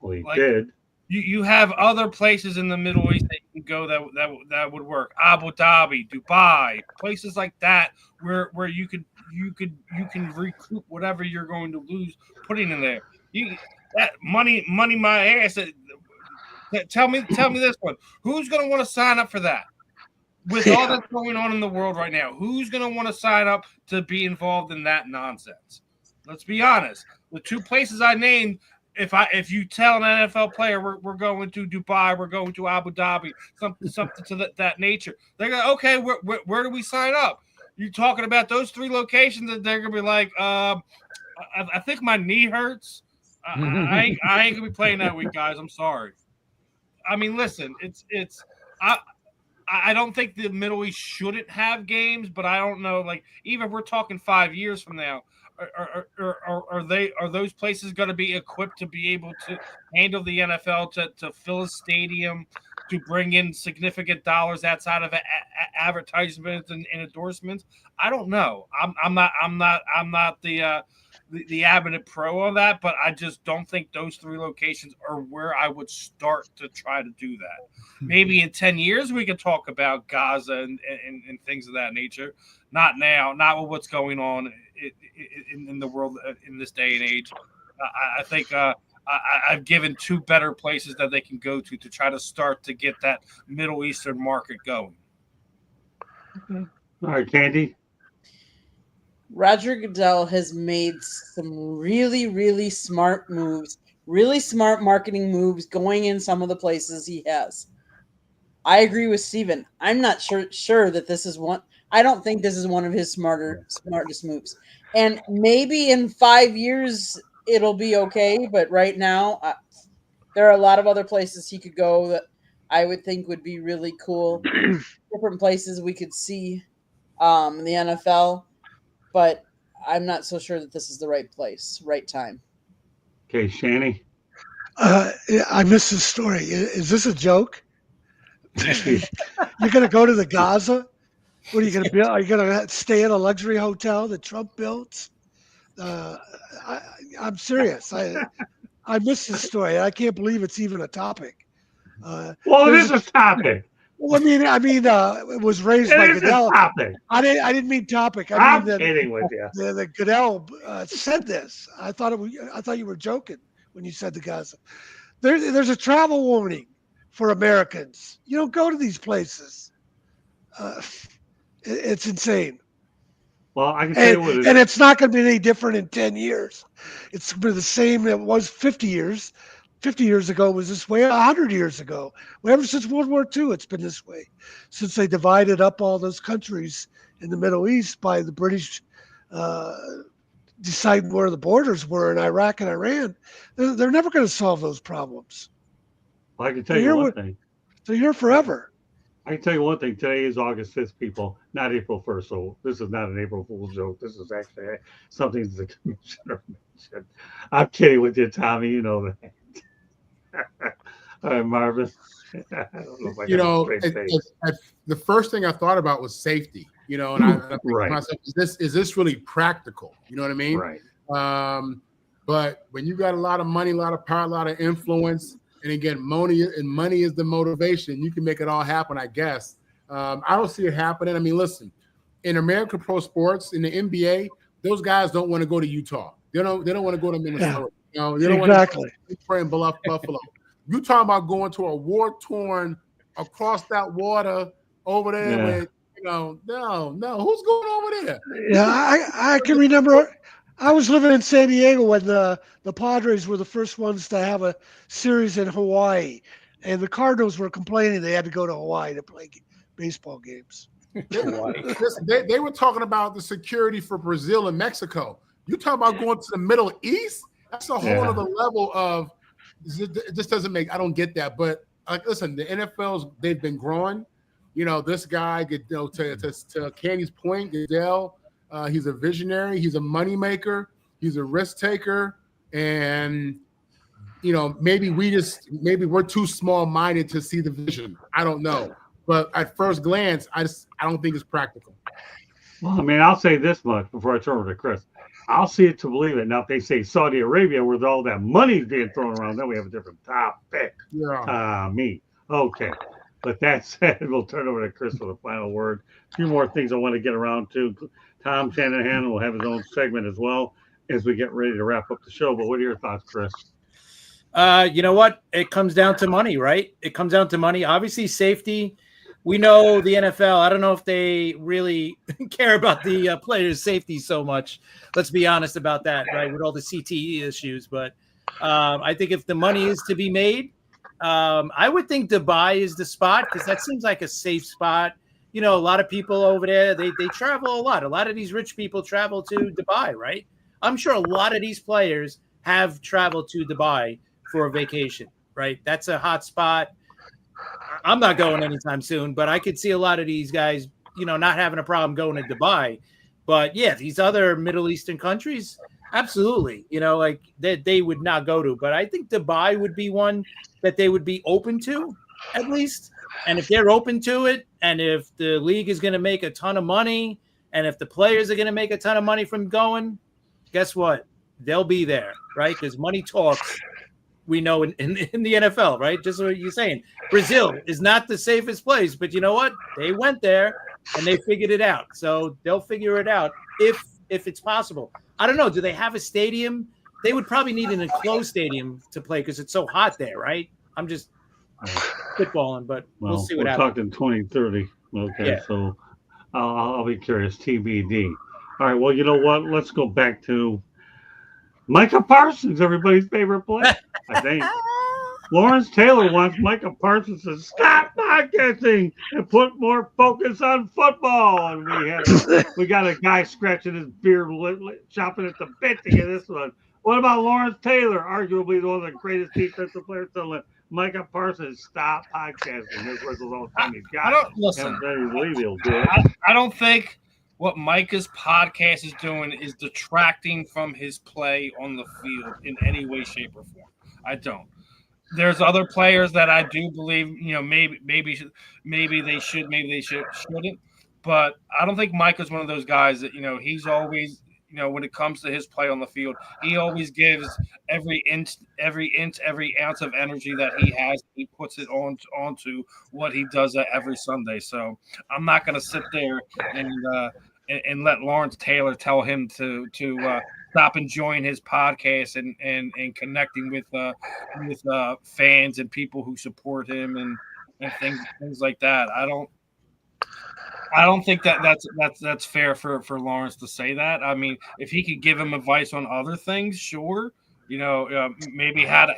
Well, he did. You have other places in the Middle East that you can go that would work. Abu Dhabi, Dubai, places like that where you can recoup whatever you're going to lose putting in there. That money my ass. Tell me this one. Who's going to want to sign up for that? With all that's going on in the world right now, who's going to want to sign up to be involved in that nonsense? Let's be honest. The 2 places I named, if you tell an NFL player we're going to Dubai, we're going to Abu Dhabi, something to that nature, they're going, okay, where do we sign up? You're talking about those 3 locations that they're going to be like, I think my knee hurts. I ain't going to be playing that week, guys. I'm sorry. I mean, listen, I don't think the Middle East shouldn't have games, but I don't know. Like, even if we're talking 5 years from now, are those places going to be equipped to be able to handle the NFL, to fill a stadium, to bring in significant dollars outside of advertisements and endorsements? I don't know. I'm not the adamant pro on that, but I just don't think those 3 locations are where I would start to try to do that. Maybe in 10 years we can talk about Gaza and things of that nature. Not now, not with what's going on in the world in this day and age. I think I've given 2 better places that they can go to try to start to get that Middle Eastern market going. All right, Candy. Roger Goodell has made some really, really smart moves, really smart marketing moves going in some of the places he has. I agree with Steven. I'm not sure that this is one. I don't think this is one of his smartest moves. And maybe in 5 years it'll be okay, but right now there are a lot of other places he could go that I would think would be really cool. Different places we could see in the NFL. But I'm not so sure that this is the right place, right time. Okay, Shanny. I missed this story. Is this a joke? You're going to go to the Gaza? What are you going to build? Are you going to stay in a luxury hotel that Trump built? I'm serious. I missed this story. I can't believe it's even a topic. Well, it is a topic. Well, I mean, it was raised by Goodell. I didn't mean topic. I'm kidding with you. The Goodell said this. I thought you were joking when you said the Gaza. There's a travel warning for Americans. You don't go to these places. It's insane. Well, I can tell you what it is. And it's not going to be any different in 10 years. It's going to be the same it was 50 years. 50 years ago was this way, 100 years ago. Well, ever since World War II, it's been this way. Since they divided up all those countries in the Middle East by the British deciding where the borders were in Iraq and Iran, they're never going to solve those problems. Well, I can tell you one thing. They're here forever. I can tell you one thing. Today is August 5th, people, not April 1st. So this is not an April Fool's joke. This is actually something the commissioner mentioned. I'm kidding with you, Tommy. You know that. All right, Marvin. I don't know if the first thing I thought about was safety. And I think to myself, is this really practical? You know what I mean? Right. But when you got a lot of money, a lot of power, a lot of influence, and again, money is the motivation. You can make it all happen, I guess. I don't see it happening. I mean, listen, in American pro sports, in the NBA, those guys don't want to go to Utah. They don't want to go to Minnesota. Yeah. They don't exactly. want to play in Buffalo. You talking about going to a war-torn across that water over there with, no. Who's going over there? Yeah, I can remember I was living in San Diego when the Padres were the first ones to have a series in Hawaii, and the Cardinals were complaining they had to go to Hawaii to play baseball games. They were talking about the security for Brazil and Mexico. You talk about going to the Middle East? That's a whole Yeah. other level of. It just doesn't make. I don't get that. But listen, the NFL's they've been growing. This guy. To Candy's point, Goodell. He's a visionary. He's a moneymaker. He's a risk taker, and maybe we're too small-minded to see the vision. I don't know, but at first glance, I don't think it's practical. Well, I mean, I'll say this much before I turn over to Chris. I'll see it to believe it. Now, if they say Saudi Arabia, where all that money being thrown around, then we have a different topic. Yeah. Me. Okay. But that said, we'll turn over to Chris for the final word. A few more things I want to get around to. Tom Shanahan will have his own segment as well as we get ready to wrap up the show. But what are your thoughts, Chris? You know what? It comes down to money, right? It comes down to money. Obviously, safety. We know the NFL. I don't know if they really care about the players' safety so much. Let's be honest about that, right? With all the CTE issues. But I think if the money is to be made, I would think Dubai is the spot because that seems like a safe spot. A lot of people over there, they travel a lot. A lot of these rich people travel to Dubai, right? I'm sure a lot of these players have traveled to Dubai for a vacation, right? That's a hot spot. I'm not going anytime soon, but I could see a lot of these guys, not having a problem going to Dubai. But yeah, these other Middle Eastern countries, absolutely, like they would not go to. But I think Dubai would be one that they would be open to, at least. And if they're open to it, and if the league is going to make a ton of money, and if the players are going to make a ton of money from going, guess what? They'll be there, right? Because money talks. We know in the NFL, right? Just what you're saying. Brazil is not the safest place, but you know what? They went there and they figured it out. So they'll figure it out if it's possible. I don't know. Do they have a stadium? They would probably need an enclosed stadium to play because it's so hot there, right? I'm just spitballing, but we'll see what happens. We're talking 2030. Okay, yeah. So I'll be curious. TBD. All right. Well, you know what? Let's go back to Micah Parsons, everybody's favorite player, I think. Lawrence Taylor wants Micah Parsons to stop podcasting and put more focus on football. And we got a guy scratching his beard, chopping at the bit to get this one. What about Lawrence Taylor, arguably one of the greatest defensive players to live? Micah Parsons, stop podcasting. This was all the time he's got. I don't think what Micah's podcast is doing is detracting from his play on the field in any way, shape, or form. I don't. There's other players that I do believe, maybe they should, maybe they shouldn't. But I don't think Micah's one of those guys that, he's always, when it comes to his play on the field, he always gives every inch, every ounce of energy that he has. He puts it onto what he does every Sunday. So I'm not going to sit there and let Lawrence Taylor tell him to stop enjoying his podcast and connecting with fans and people who support him and things like that. I don't think that's fair for Lawrence to say that. I mean, if he could give him advice on other things, sure. Maybe how to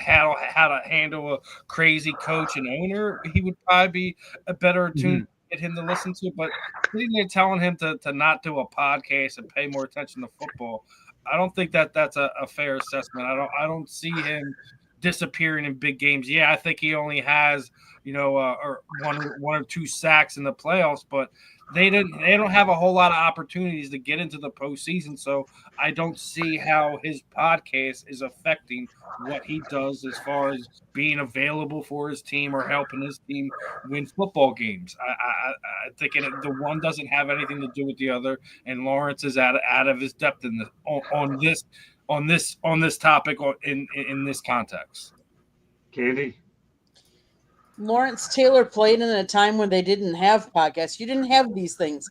handle a crazy coach and owner, he would probably be a better tune to get him to listen to. But sitting there telling him to not do a podcast and pay more attention to football, I don't think that's a fair assessment. I don't see him disappearing in big games. Yeah, I think he only has or one or two sacks in the playoffs, but they don't have a whole lot of opportunities to get into the postseason. So I don't see how his podcast is affecting what he does as far as being available for his team or helping his team win football games. I think the one doesn't have anything to do with the other, and Lawrence is out of his depth on this topic in this context. Katie? Lawrence Taylor played in a time when they didn't have podcasts. You didn't have these things,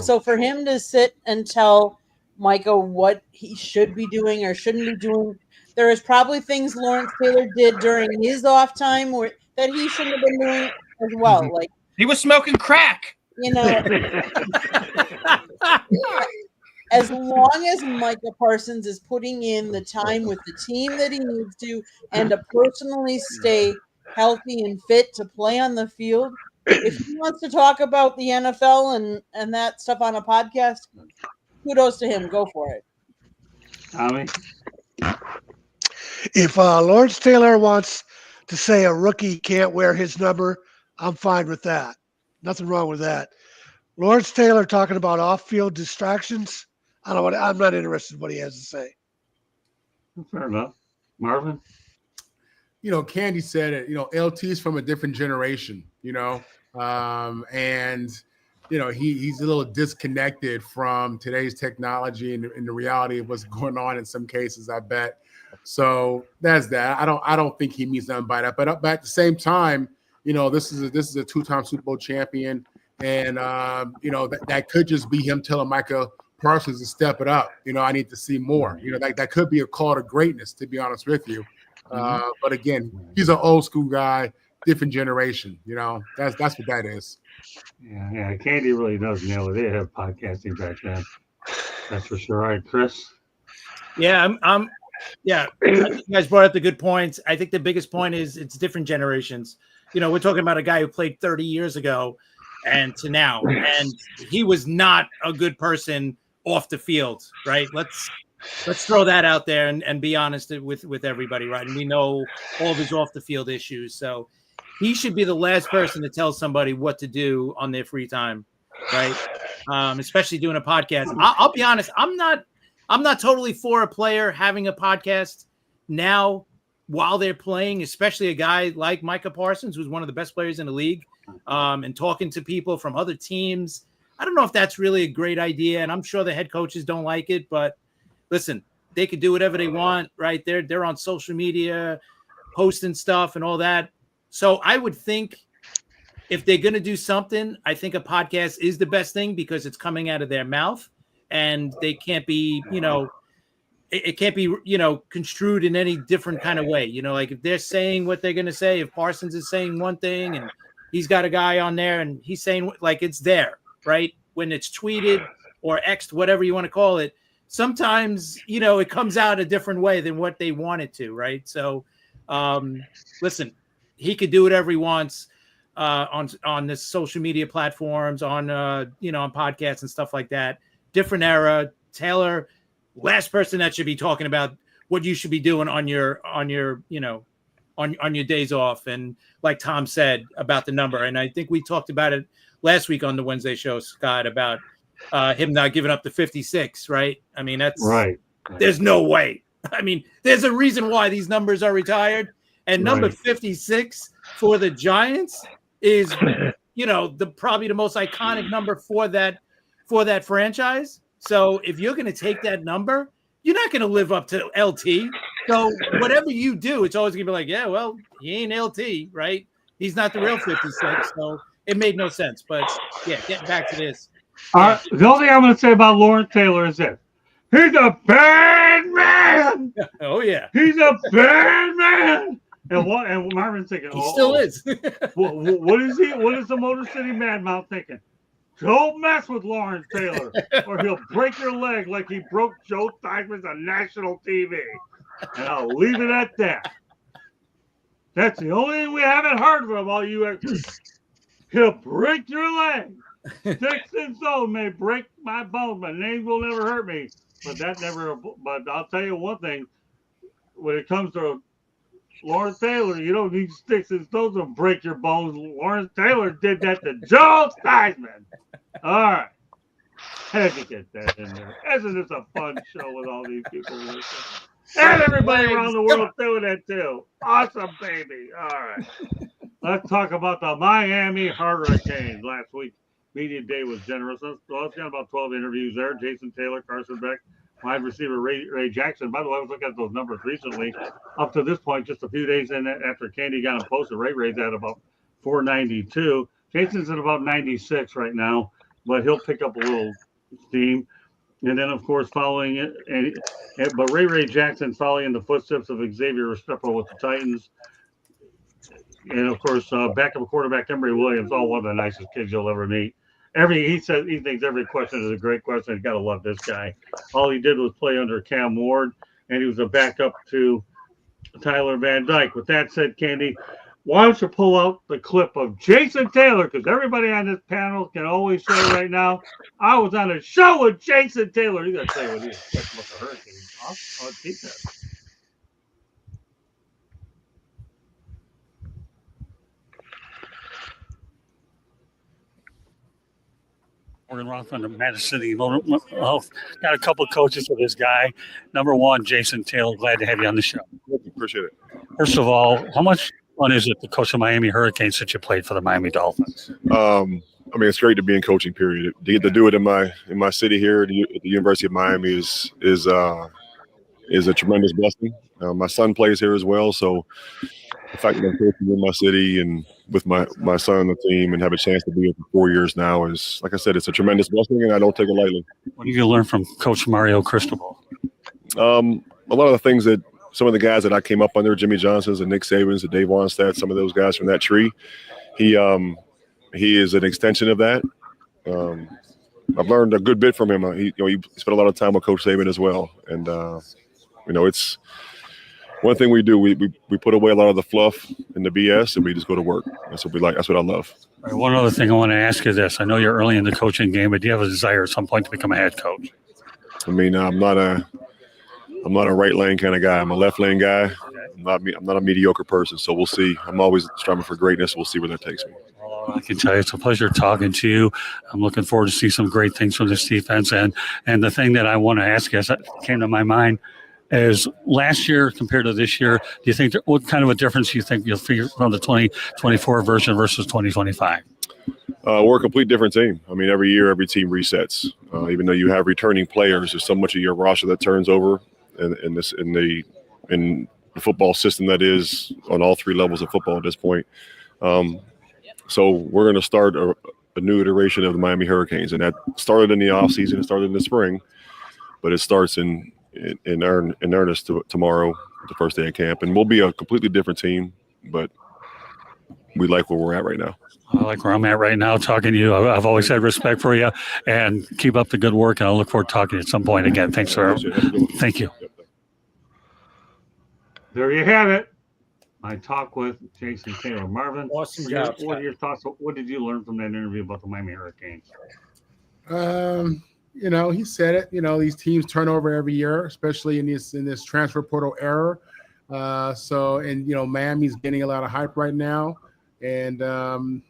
So for him to sit and tell Micah what he should be doing or shouldn't be doing, there is probably things Lawrence Taylor did during his off time that he shouldn't have been doing as well. Like he was smoking crack. As long as Micah Parsons is putting in the time with the team that he needs to and to personally stay healthy and fit to play on the field, if he wants to talk about the NFL and that stuff on a podcast, kudos to him. Go for it. Tommy? If Lawrence Taylor wants to say a rookie can't wear his number, I'm fine with that. Nothing wrong with that. Lawrence Taylor talking about off-field distractions. I'm not interested in what he has to say. Fair enough. Marvin? Candy said it, LT's from a different generation, and he's a little disconnected from today's technology and the reality of what's going on in some cases, I bet. So that's that. I don't think he means nothing by that. But at the same time, this is a two-time Super Bowl champion, and that could just be him telling Micah Parsons to step it up. I need to see more. That could be a call to greatness, to be honest with you. But again, he's an old school guy, different generation. That's what that is. Yeah. Candy really does nail it. They have podcasting back then. That's for sure. All right, Chris. Yeah, yeah. You guys brought up the good points. I think the biggest point is it's different generations. We're talking about a guy who played 30 years ago and to now, and he was not a good person off the field, right? Let's throw that out there and be honest with everybody, right? And we know all of his off the field issues. So he should be the last person to tell somebody what to do on their free time, right? Especially doing a podcast. I'll be honest, I'm not totally for a player having a podcast now while they're playing, especially a guy like Micah Parsons, who's one of the best players in the league, and talking to people from other teams. I don't know if that's really a great idea, and I'm sure the head coaches don't like it, but listen, they could do whatever they want, right? They're on social media, posting stuff and all that. So I would think if they're going to do something, I think a podcast is the best thing because it's coming out of their mouth and they can't be, it can't be, construed in any different kind of way. Like if they're saying what they're going to say, if Parsons is saying one thing and he's got a guy on there and he's saying like it's there, right? When it's tweeted or X'd, whatever you want to call it, sometimes, it comes out a different way than what they want it to, right? So, listen, he could do whatever he wants on this social media platforms, on on podcasts and stuff like that. Different era. Taylor, last person that should be talking about what you should be doing on your days off. And like Tom said about the number, and I think we talked about it last week on the Wednesday show, Scott, about him not giving up the 56, right? I mean, that's right. There's no way. I mean, there's a reason why these numbers are retired. And number 56 for the Giants is, probably the most iconic number for that franchise. So if you're going to take that number, you're not going to live up to LT. So whatever you do, it's always going to be like, yeah, well, he ain't LT, right? He's not the real 56. So it made no sense. But yeah, getting back to this. The only thing I'm going to say about Lawrence Taylor is this. He's a bad man. Oh, yeah. He's a bad man. And Marvin's thinking, he still is. What is he? What is the Motor City Madmouth thinking? Don't mess with Lawrence Taylor, or he'll break your leg like he broke Joe Theismann's on national TV. And I'll leave it at that. That's the only thing we haven't heard from all you. He'll break your leg. Sticks and stones may break my bones, but names will never hurt me. But I'll tell you one thing: when it comes to Lawrence Taylor, you don't need sticks and stones to break your bones. Lawrence Taylor did that to Joe Theismann. All right. Had to get that in there. Isn't this a fun show with all these people listening? And everybody around the world doing it too. Awesome, baby. All right. Let's talk about the Miami Hurricanes. Last week, media day was generous. Let's got about 12 interviews there. Jason Taylor, Carson Beck, wide receiver Ray Jackson. By the way, I was looking at those numbers recently. Up to this point, just a few days in after Candy got him posted, Ray's at about 492. Jason's at about 96 right now, but he'll pick up a little steam. And then, of course, following it, but Ray Jackson's following in the footsteps of Xavier Restrepo with the Titans. And, of course, backup quarterback Emory Williams, all one of the nicest kids you'll ever meet. He says he thinks every question is a great question. He's got to love this guy. All he did was play under Cam Ward, and he was a backup to Tyler Van Dyke. With that said, Candy, why don't you pull out the clip of Jason Taylor? Because everybody on this panel can always say right now, I was on a show with Jason Taylor. You got to say what he was talking about the Hurricanes. I'll keep that. Morgan Rothman of Madison City. Got a couple of coaches for this guy. Number one, Jason Taylor. Glad to have you on the show. Appreciate it. First of all, how much fun is it to coach the Miami Hurricanes since you played for the Miami Dolphins? I mean, it's great to be in coaching. Period. To get to do it in my city here at the University of Miami is a tremendous blessing. My son plays here as well, so the fact that I'm coaching in my city and with my son on the team and have a chance to be here for 4 years now is, like I said, it's a tremendous blessing, and I don't take it lightly. What do you learn from Coach Mario Cristobal? A lot of the things that some of the guys that I came up under, Jimmy Johnson's and Nick Saban's and Dave Wannstedt, some of those guys from that tree, he is an extension of that. I've learned a good bit from him. He spent a lot of time with Coach Saban as well, and it's one thing we do. We put away a lot of the fluff and the BS, and we just go to work. That's what we like. That's what I love. All right, one other thing I want to ask you this. I know you're early in the coaching game, but do you have a desire at some point to become a head coach? I mean, I'm not a right lane kind of guy. I'm a left lane guy. I'm not a mediocre person, so we'll see. I'm always striving for greatness. We'll see where that takes me. I can tell you it's a pleasure talking to you. I'm looking forward to see some great things from this defense. And the thing that I want to ask you that came to my mind is last year compared to this year, do you think what kind of a difference do you think you'll figure from the 2024 version versus 2025? We're a complete different team. I mean, every year, every team resets. Even though you have returning players, there's so much of your roster that turns over in the football system that is on all three levels of football at this point. So we're going to start a new iteration of the Miami Hurricanes, and that started in the offseason. It started in the spring, but it starts in earnest tomorrow, the first day of camp, and we'll be a completely different team. But we like where we're at right now. I like where I'm at right now talking to you. I've always had respect for you, and keep up the good work, and I'll look forward to talking to you at some point again. Thanks, sir. Thank you. There you have it. My talk with Jason Taylor. Marvin, Awesome job. What are your thoughts? What did you learn from that interview about the Miami Hurricanes? He said it. These teams turn over every year, especially in this transfer portal era. Miami's getting a lot of hype right now, and the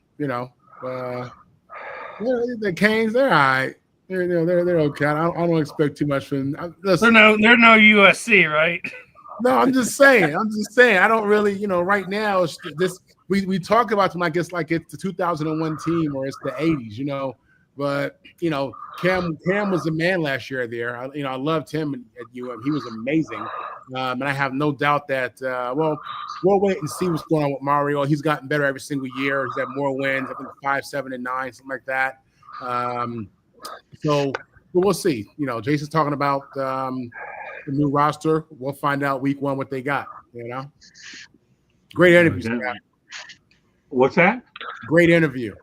Canes, they're all right. They're okay. I don't expect too much from them. They're no USC, right? No, I'm just saying. I don't really, right now, it's this we talk about them, I guess, like it's the 2001 team or it's the 80s, But Cam was the man last year there. I loved him at UM. He was amazing, and I have no doubt that. We'll wait and see what's going on with Mario. He's gotten better every single year. He's had more wins. I think 5, 7, and 9, something like that. But we'll see. Jason's talking about the new roster. We'll find out week 1 what they got. Great interview. What's that? Great interview.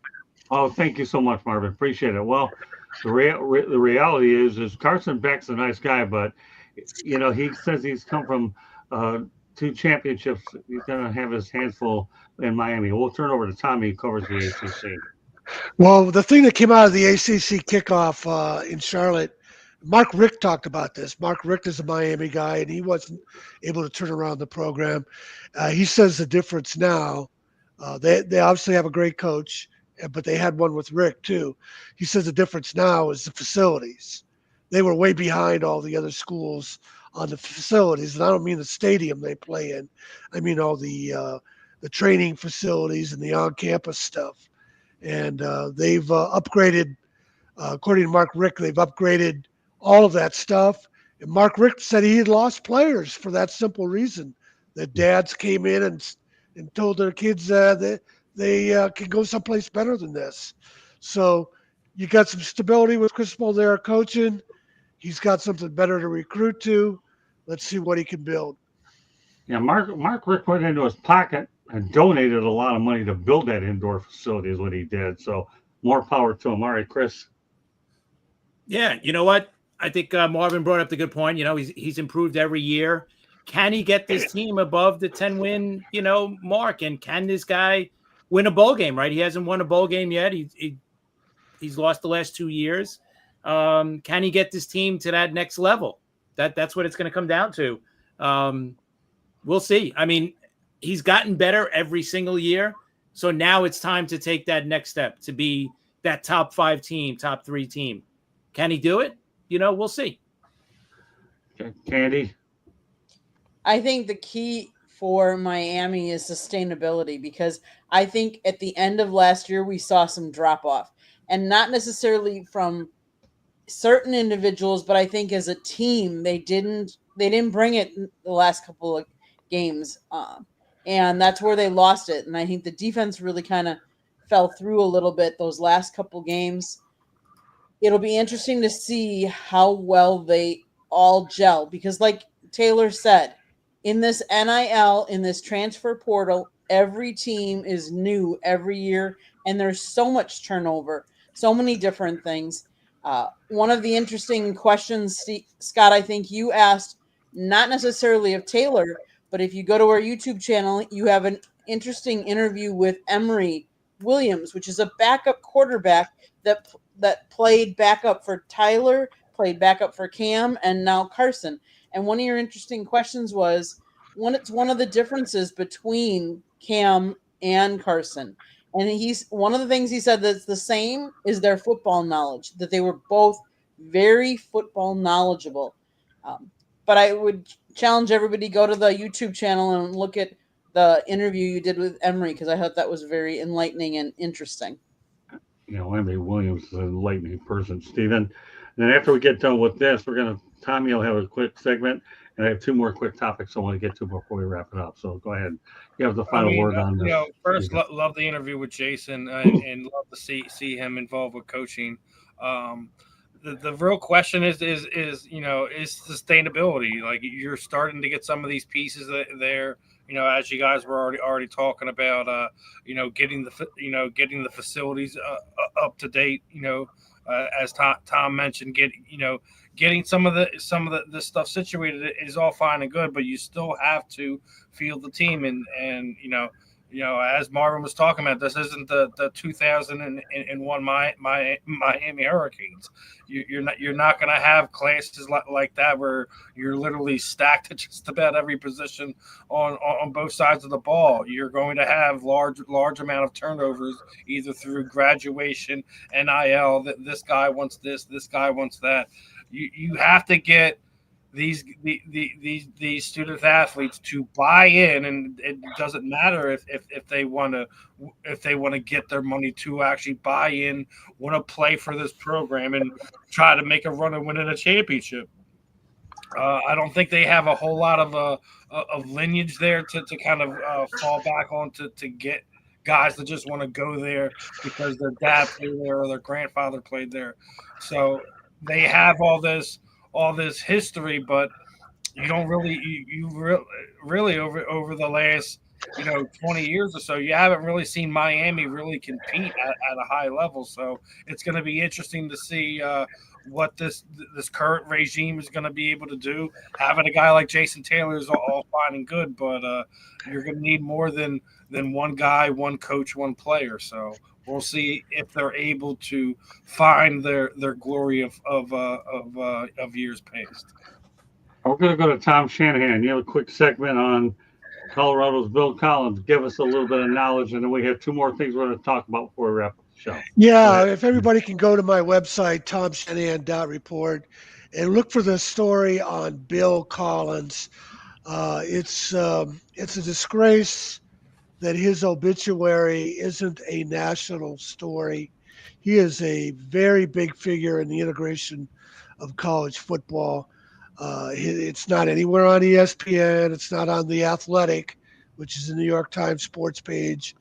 Oh, thank you so much, Marvin. Appreciate it. Well, the reality is Carson Beck's a nice guy, but he says he's come from 2 championships. He's going to have his hands full in Miami. We'll turn over to Tommy, who covers the ACC. Well, the thing that came out of the ACC kickoff in Charlotte, Mark Richt talked about this. Mark Richt is a Miami guy, and he wasn't able to turn around the program. He says the difference now, they obviously have a great coach, but they had one with Rick too. He says the difference now is the facilities. They were way behind all the other schools on the facilities, and I don't mean the stadium they play in. I mean all the training facilities and the on-campus stuff. And they've upgraded, according to Mark Richt, they've upgraded all of that stuff. And Mark Richt said he had lost players for that simple reason, that dads came in and told their kids that they can go someplace better than this. So you got some stability with Cristobal there coaching. He's got something better to recruit to. Let's see what he can build. Yeah, Mark Richt went into his pocket and donated a lot of money to build that indoor facility is what he did. So more power to him. All right, Chris. Yeah, you know what? I think Marvin brought up the good point. He's improved every year. Can he get this team above the 10-win, mark? And can this guy win a bowl game, right? He hasn't won a bowl game yet. He's lost the last 2 years. Can he get this team to that next level? That's what it's going to come down to. We'll see. I mean, he's gotten better every single year. So now it's time to take that next step to be that top 5 team, top 3 team. Can he do it? We'll see. Okay. Candy? I think the key for Miami is sustainability, because I think at the end of last year we saw some drop off, and not necessarily from certain individuals, but I think as a team they didn't bring it in the last couple of games, and that's where they lost it. And I think the defense really kind of fell through a little bit those last couple games. It'll be interesting to see how well they all gel, because like Taylor said, in this NIL, in this transfer portal, every team is new every year, and there's so much turnover, so many different things. One of the interesting questions, Scott, I think you asked, not necessarily of Taylor, but if you go to our YouTube channel, you have an interesting interview with Emory Williams, which is a backup quarterback that played backup for Tyler, played backup for Cam, and now Carson. And one of your interesting questions was, it's one of the differences between Cam and Carson. And one of the things he said that's the same is their football knowledge, that they were both very football knowledgeable. But I would challenge everybody to go to the YouTube channel and look at the interview you did with Emory, because I thought that was very enlightening and interesting. Emory Williams is an enlightening person, Stephen. And then after we get done with this, Tommy will have a quick segment, and I have 2 more quick topics I want to get to before we wrap it up. So go ahead. You have the final word on this. First, love the interview with Jason, and love to see him involved with coaching. The real question is sustainability. Like, you're starting to get some of these pieces there. As you guys were already talking about, getting the facilities up to date. As Tom mentioned, getting some of the stuff situated is all fine and good, but you still have to field the team. And as Marvin was talking about, this isn't the 2001 Miami Hurricanes. You're not going to have classes like that where you're literally stacked at just about every position on both sides of the ball. You're going to have large amount of turnovers, either through graduation, NIL, that this guy wants this guy wants that. You have to get these student athletes to buy in, and it doesn't matter if they want to get their money to actually buy in, want to play for this program and try to make a run and win in a championship. I don't think they have a whole lot of lineage there to kind of fall back on to get guys that just want to go there because their dad played there or their grandfather played there. So they have all this history, but you don't really over the last 20 years or so, you haven't really seen Miami really compete at a high level. So it's going to be interesting to see what this current regime is going to be able to do. Having a guy like Jason Taylor is all fine and good, but you're going to need more than one guy, one coach, one player. So we'll see if they're able to find their glory of years past. We're going to go to Tom Shanahan. You have a quick segment on Colorado's Bill Collins. Give us a little bit of knowledge, and then we have 2 more things we're going to talk about before we wrap up the show. Yeah, if everybody can go to my website, tomshanahan.report, and look for the story on Bill Collins. It's a disgrace that his obituary isn't a national story. He is a very big figure in the integration of college football. It's not anywhere on ESPN. It's not on The Athletic, which is the New York Times sports page.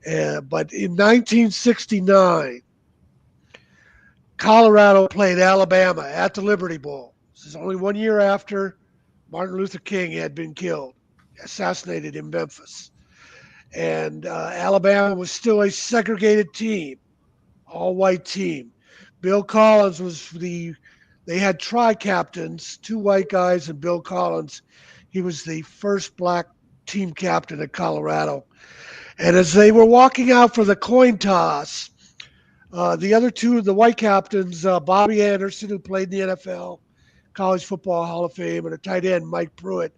But in 1969, Colorado played Alabama at the Liberty Bowl. This is only 1 year after Martin Luther King had been assassinated in Memphis. And Alabama was still a segregated team, all-white team. Bill Collins they had tri-captains, 2 white guys and Bill Collins. He was the first black team captain at Colorado. And as they were walking out for the coin toss, the other 2 of the white captains, Bobby Anderson, who played in the NFL, College Football Hall of Fame, and a tight end, Mike Pruitt,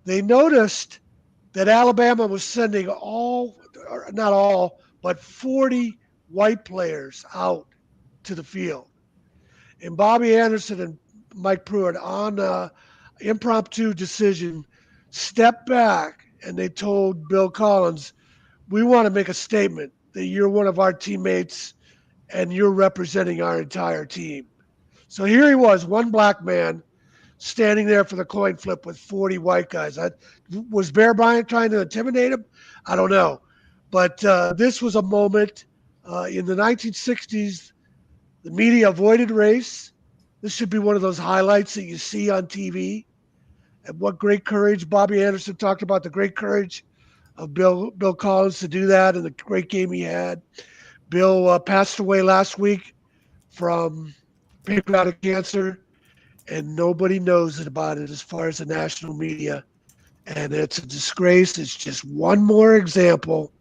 they noticed that Alabama was sending not all, but 40 white players out to the field. And Bobby Anderson and Mike Pruitt, on an impromptu decision, stepped back and they told Bill Collins, we want to make a statement that you're one of our teammates and you're representing our entire team. So here he was, one black man, standing there for the coin flip with 40 white guys. Was Bear Bryant trying to intimidate him? I don't know. But this was a moment in the 1960s. The media avoided race. This should be one of those highlights that you see on TV. And what great courage. Bobby Anderson talked about the great courage of Bill Collins to do that and the great game he had. Bill passed away last week from pancreatic cancer, and nobody knows about it as far as the national media. And it's a disgrace. It's just one more example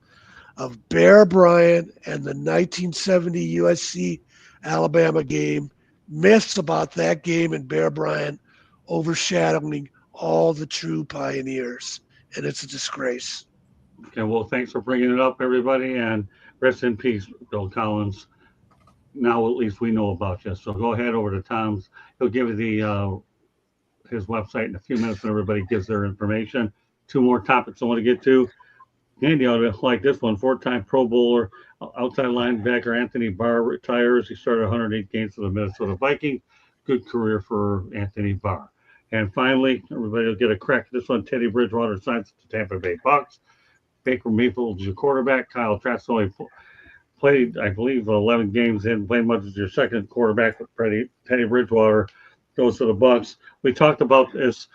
of Bear Bryant and the 1970 USC Alabama game, myths about that game and Bear Bryant overshadowing all the true pioneers. And it's a disgrace. Okay, well, thanks for bringing it up, everybody, and rest in peace, Bill Collins. Now at least we know about you. So go ahead over to Tom's. He'll give you the his website in a few minutes when everybody gives their information. Two more topics I want to get to. Andy ought to like this one. Four-time Pro Bowler, outside linebacker Anthony Barr retires. He started 108 games for the Minnesota Vikings. Good career for Anthony Barr. And finally, everybody will get a crack at this one. Teddy Bridgewater signs to Tampa Bay Bucks. Baker Mayfield's your quarterback. Kyle Trask only played, I believe, 11 games, didn't play much as your second quarterback. Teddy Bridgewater goes to the Bucks. We talked about this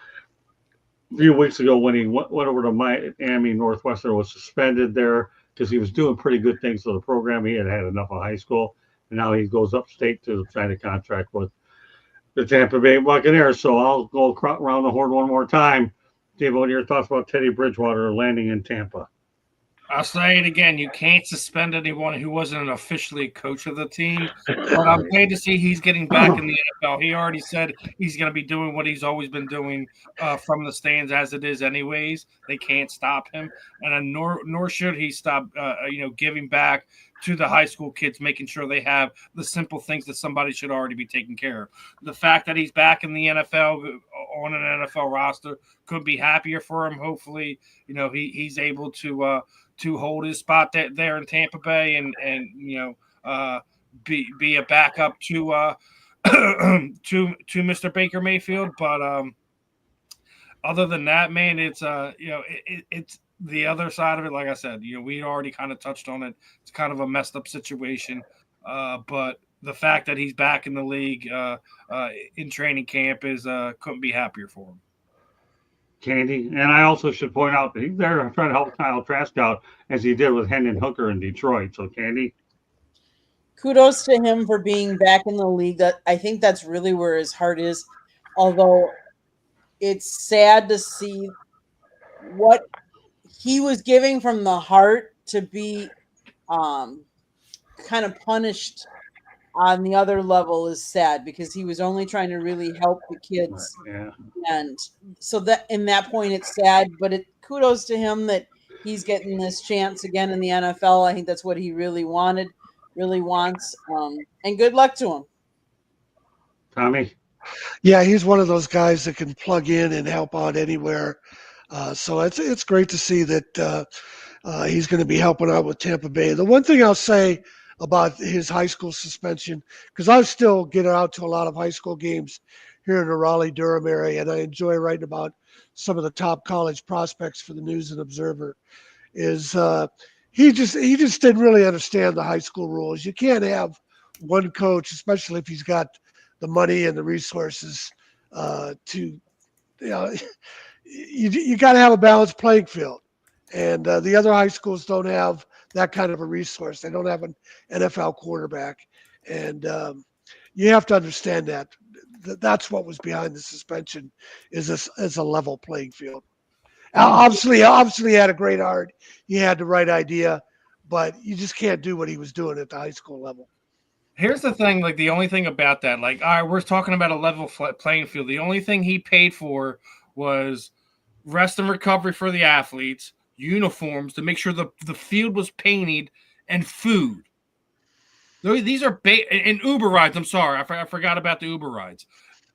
a few weeks ago when he went over to Miami. Northwestern was suspended there because he was doing pretty good things for the program. He had enough of high school, and now he goes upstate to sign a contract with the Tampa Bay Buccaneers. So I'll go around the horn one more time. Dave, what are your thoughts about Teddy Bridgewater landing in Tampa? I'll say it again. You can't suspend anyone who wasn't officially a coach of the team. But I'm glad to see he's getting back in the NFL. He already said he's going to be doing what he's always been doing from the stands as it is anyways. They can't stop him. And nor should he stop, giving back to the high school kids, making sure they have the simple things that somebody should already be taking care of. The fact that he's back in the NFL on an NFL roster, couldn't be happier for him. Hopefully, he's able to hold his spot there in Tampa Bay and be a backup to Mr. Baker Mayfield. But other than that, man, it's it's the other side of it. Like I said, we already kind of touched on it. It's kind of a messed up situation. But the fact that he's back in the league in training camp is couldn't be happier for him. Candy, and I also should point out that he's there trying to help Kyle Trask out as he did with Hendon Hooker in Detroit. So, Candy, kudos to him for being back in the league. I think that's really where his heart is. Although it's sad to see what he was giving from the heart to be kind of punished on the other level is sad because he was only trying to really help the kids. Yeah. And so that in that point, it's sad, but kudos to him that he's getting this chance again in the NFL. I think that's what he really wants. And good luck to him. Tommy? Yeah, he's one of those guys that can plug in and help out anywhere. So it's great to see that he's going to be helping out with Tampa Bay. The one thing I'll say about his high school suspension, because I still get out to a lot of high school games here in the Raleigh-Durham area, and I enjoy writing about some of the top college prospects for the News and Observer, is he just didn't really understand the high school rules. You can't have one coach, especially if he's got the money and the resources you got to have a balanced playing field. And the other high schools don't have that kind of a resource. They don't have an NFL quarterback. And you have to understand that. That's what was behind the suspension is a level playing field. Obviously, he had a great heart. He had the right idea, but you just can't do what he was doing at the high school level. Here's the thing, like the only thing about that, like, all right, we're talking about a level playing field. The only thing he paid for was rest and recovery for the athletes, uniforms to make sure the field was painted, and food. These are and Uber rides. I'm sorry, I forgot about the Uber rides.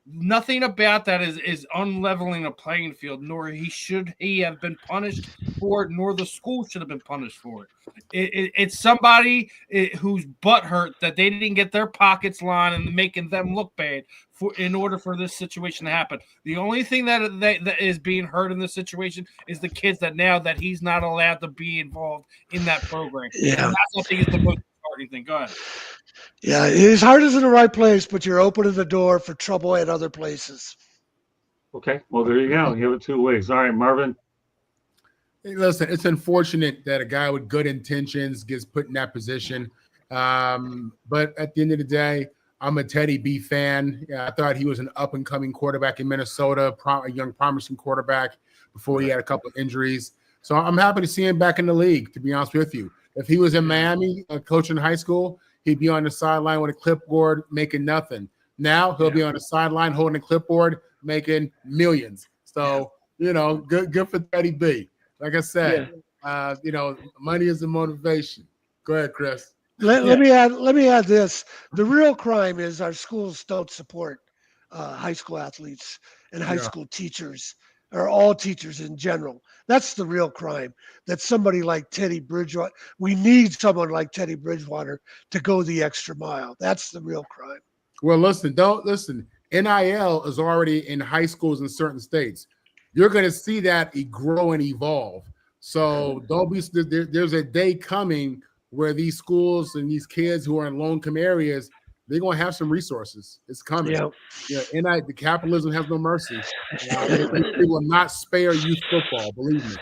Nothing about that is unleveling a playing field, nor should he have been punished for it, nor the school should have been punished for it. It's somebody who's butthurt that they didn't get their pockets lined and making them look bad in order for this situation to happen. The only thing that is being hurt in this situation is the kids that he's not allowed to be involved in that program. Yeah. And that's, I think, is the most important thing. Go ahead. Yeah, his heart is in the right place, but you're opening the door for trouble at other places. Okay, well, there you go. You have it 2 ways. All right, Marvin. Hey, listen, it's unfortunate that a guy with good intentions gets put in that position. But at the end of the day, I'm a Teddy B fan. I thought he was an up-and-coming quarterback in Minnesota, a young, promising quarterback before he had a couple of injuries. So I'm happy to see him back in the league, to be honest with you. If he was in Miami coaching high school, he'd be on the sideline with a clipboard making nothing. Now he'll be on the sideline holding a clipboard making millions. So, good for Teddy B. Like I said, money is a motivation. Go ahead, Chris. Let me add this. The real crime is our schools don't support high school athletes and high school teachers, or all teachers in general. That's the real crime. That somebody like Teddy Bridgewater, we need someone like Teddy Bridgewater to go the extra mile. That's the real crime. Well, listen. NIL is already in high schools in certain states. You're going to see that grow and evolve. So don't be. There's a day coming where these schools and these kids who are in low-income areas, they're going to have some resources. It's coming. The capitalism has no mercy. It will not spare youth football. Believe me.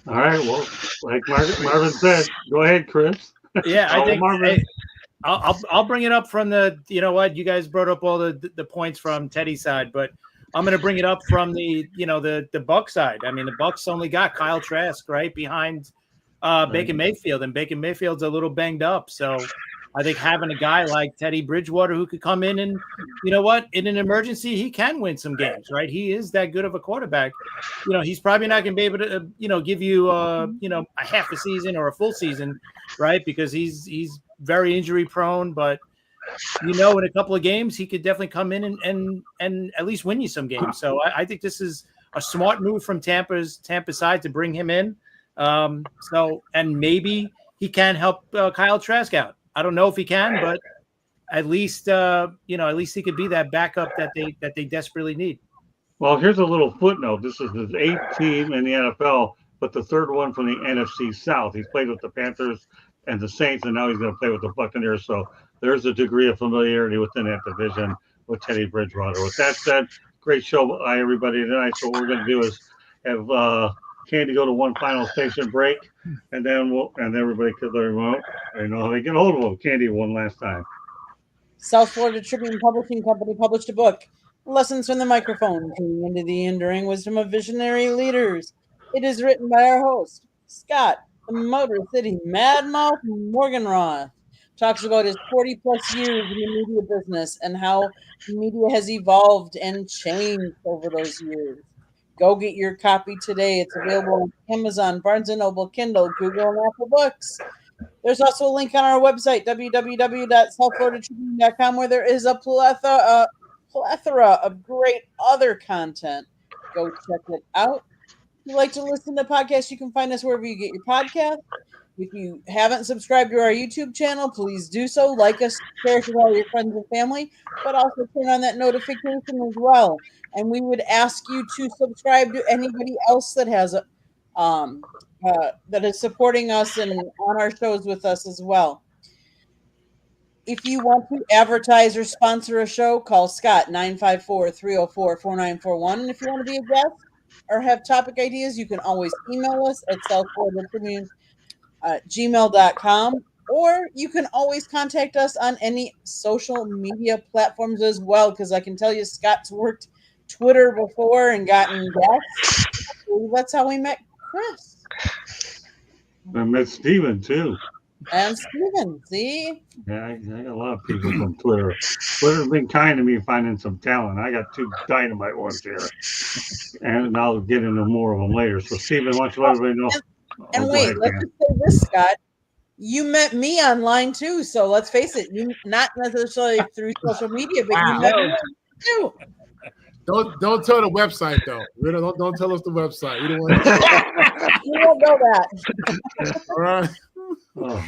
All right. Well, like Marvin said, go ahead, Chris. Yeah, I think Marvin. I'll bring it up from the. You know what? You guys brought up all the points from Teddy's side, but I'm going to bring it up from the the Buck side. I mean, the Bucks only got Kyle Trask right behind Baker Mayfield, and Baker Mayfield's a little banged up. So I think having a guy like Teddy Bridgewater who could come in and, in an emergency, he can win some games, right? He is that good of a quarterback. He's probably not going to be able to, give you, a half a season or a full season, right? Because he's very injury prone, but in a couple of games, he could definitely come in and at least win you some games. So I think this is a smart move from Tampa side to bring him in. And maybe he can help Kyle Trask out. I don't know if he can, but at least he could be that backup that they desperately need. Well, here's a little footnote. This is his 8th team in the NFL, but the 3rd one from the NFC South. He's played with the Panthers and the Saints, and now he's going to play with the Buccaneers. So there's a degree of familiarity within that division with Teddy Bridgewater. With that said, great show by everybody tonight. So what we're going to do is have Candy go to one final station break, and then everybody could learn remote. I know how they get hold of them. Candy, one last time. South Florida Tribune Publishing Company published a book, Lessons from the Microphone, tuning into the enduring wisdom of visionary leaders. It is written by our host, Scott, the Motor City Madmouth Morganroth. Talks about his 40-plus years in the media business and how media has evolved and changed over those years. Go get your copy today. It's available on Amazon, Barnes & Noble, Kindle, Google, and Apple Books. There's also a link on our website, www.southfloridatribune.com, where there is a plethora of great other content. Go check it out. If you like to listen to podcasts, you can find us wherever you get your podcasts. If you haven't subscribed to our YouTube channel, please do so. Like us, share us with all your friends and family, but also turn on that notification as well. And we would ask you to subscribe to anybody else that has that is supporting us and on our shows with us as well. If you want to advertise or sponsor a show, call Scott 954-304-4941. And if you want to be a guest or have topic ideas, you can always email us at southfloridatribune@gmail.com, or you can always contact us on any social media platforms as well, because I can tell you Scott's worked Twitter before and gotten guests. That's how we met Chris. I met Steven too. And Steven, see? Yeah, I got a lot of people from Twitter. Twitter's been kind to me finding some talent. I got 2 dynamite ones here, and I'll get into more of them later. So, Steven, why don't you let everybody know? And Go wait, ahead, let's Dan. just say this, Scott. You met me online too, so let's face it, you not necessarily through social media, but you met me too. Don't tell the website though. Don't tell us the website. We don't want to. You won't know that. All right. Well,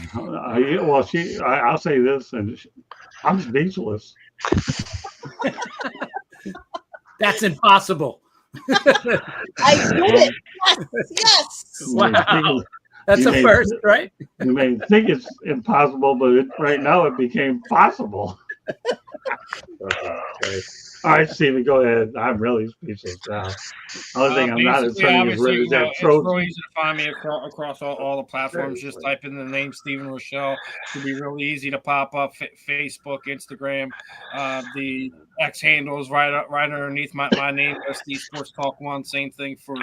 I'll say this, and I'm speechless. That's impossible. I did it. Yes. Wow. That's a first, right? You may think it's impossible, but right now it became possible. Okay. All right, Steven, go ahead. I'm really speechless now. Only thing I'm not as funny as red as that it's Trojan. really easy to find me across all the platforms. Just type in the name Stephen Rochelle. It'll be really easy to pop up. Facebook, Instagram, the X handle is right underneath my name. SD Sports Talk 1. Same thing for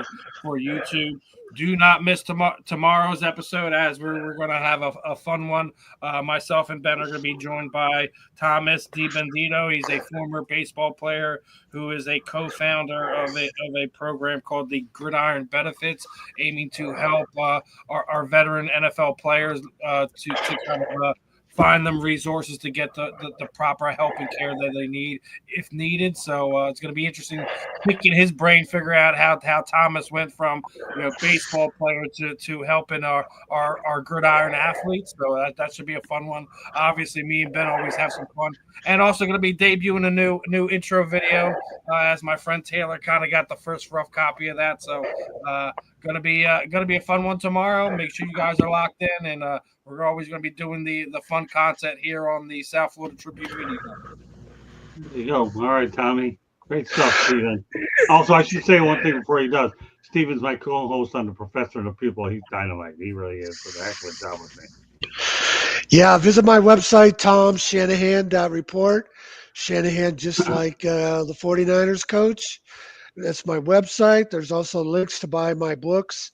YouTube. Do not miss tomorrow's episode, as we're going to have a fun one. Myself and Ben are going to be joined by Thomas DiBendito. He's a former baseball player who is a co-founder of a program called the Gridiron Benefits, aiming to help our veteran NFL players to kind of find them resources to get the proper help and care that they need if needed. So it's going to be interesting picking his brain, figure out how Thomas went from baseball player to helping our gridiron athletes. So that should be a fun one. Obviously, me and Ben always have some fun, and also going to be debuting a new intro video as my friend Taylor kind of got the first rough copy of that. So gonna be a fun one tomorrow. Make sure you guys are locked in, and we're always going to be doing the fun content here on the South Florida Tribune Media. There you go. All right, Tommy. Great stuff, Steven. Also, I should say one thing before he does. Steven's my co-host on The Professor and the Pupil. He's dynamite. He really is. So an excellent job with me. Yeah, visit my website, tomshanahan.report. Shanahan, just like the 49ers coach. That's my website. There's also links to buy my books.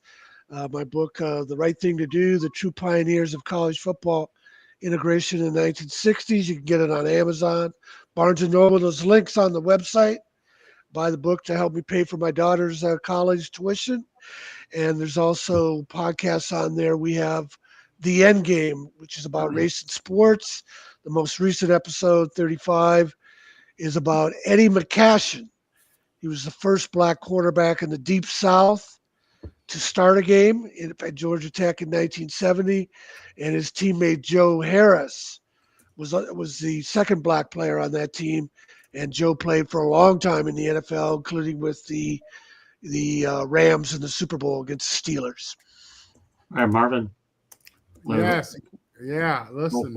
My book, The Right Thing to Do, The True Pioneers of College Football Integration in the 1960s. You can get it on Amazon, Barnes & Noble. Those links on the website. Buy the book to help me pay for my daughter's college tuition. And there's also podcasts on there. We have The End Game, which is about race and sports. The most recent episode, 35, is about Eddie McCashin. He was the first black quarterback in the Deep South to start a game at Georgia Tech in 1970, and his teammate Joe Harris was the second black player on that team, and Joe played for a long time in the NFL, including with the Rams in the Super Bowl against the Steelers. All right, Marvin. Yes. Yeah. Listen,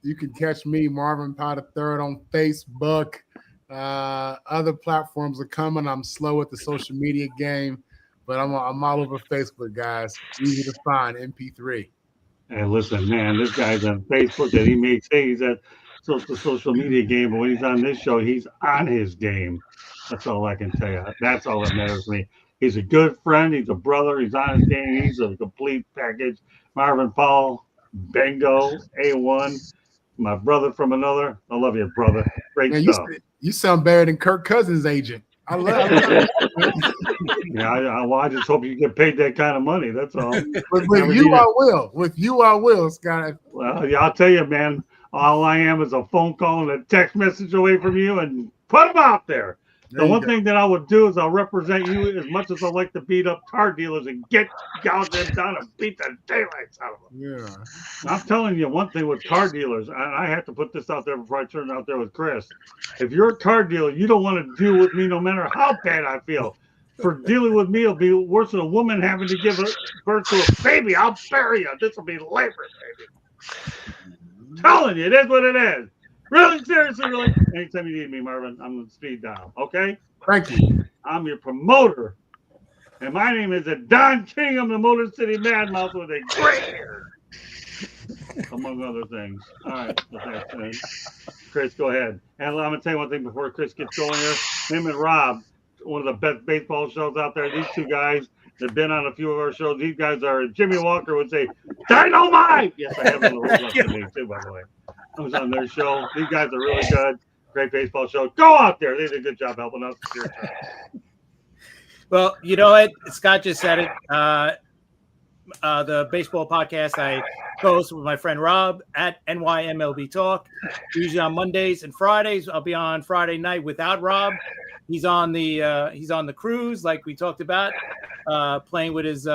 you can catch me, Marvin Potter III, on Facebook. Other platforms are coming. I'm slow at the social media game, but I'm all over Facebook, guys. Easy to find, MP3. And listen, man, this guy's on Facebook that he may say he's at the social media game, but when he's on this show, he's on his game. That's all I can tell you. That's all that matters to me. He's a good friend. He's a brother. He's on his game. He's a complete package. Marvin Paul, Bingo, A1, my brother from another. I love you, brother. Great stuff. You sound better than Kirk Cousins' agent. I love it. Yeah, I just hope you get paid that kind of money. That's all. With you, I will. With you, I will, Scott. Well, yeah, I'll tell you, man. All I am is a phone call and a text message away from you, and put them out there. The one thing that I would do is I'll represent you as much as I like to beat up car dealers and gouge them down and beat the daylights out of them. Yeah. I'm telling you one thing with car dealers, and I have to put this out there before I turn it out there with Chris. If you're a car dealer, you don't want to deal with me no matter how bad I feel. For dealing with me, it'll be worse than a woman having to give birth to a baby. I'll bury you. This will be labor, baby. I'm telling you, it is what it is. Really, seriously, really. Anytime you need me, Marvin, I'm going to speed dial. Okay? Thank you. I'm your promoter. And my name is Don King. I'm the Motor City Madmouth with a great hair. Among other things. All right. Chris, go ahead. And I'm going to tell you one thing before Chris gets going here. Him and Rob, one of the best baseball shows out there. These two guys have been on a few of our shows. These guys are, Jimmy Walker would say, Dynamite! Yes, I have a little left in me too, by the way. I was on their show. These guys are really good. Great baseball show. Go out there. They did a good job helping us. Well, you know what? Scott just said it. The baseball podcast I host with my friend Rob at NYMLB Talk. Usually on Mondays and Fridays. I'll be on Friday night without Rob. He's on the cruise, like we talked about, playing with his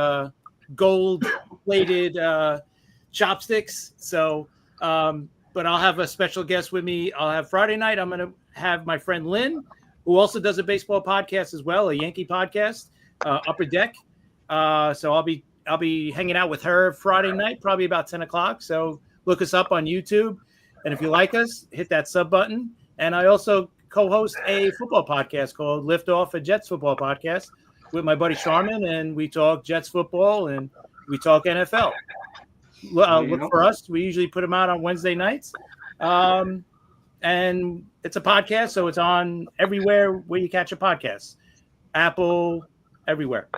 gold-plated chopsticks. So, but I'll have a special guest with me. I'll have Friday night. I'm going to have my friend Lynn, who also does a baseball podcast as well, a Yankee podcast, Upper Deck. So I'll be hanging out with her Friday night, probably about 10 o'clock. So look us up on YouTube. And if you like us, hit that sub button. And I also co-host a football podcast called Lift Off, a Jets football podcast with my buddy Sharman. And we talk Jets football and we talk NFL. Look for us. We usually put them out on Wednesday nights. And it's a podcast, so it's on everywhere where you catch a podcast. Apple, everywhere.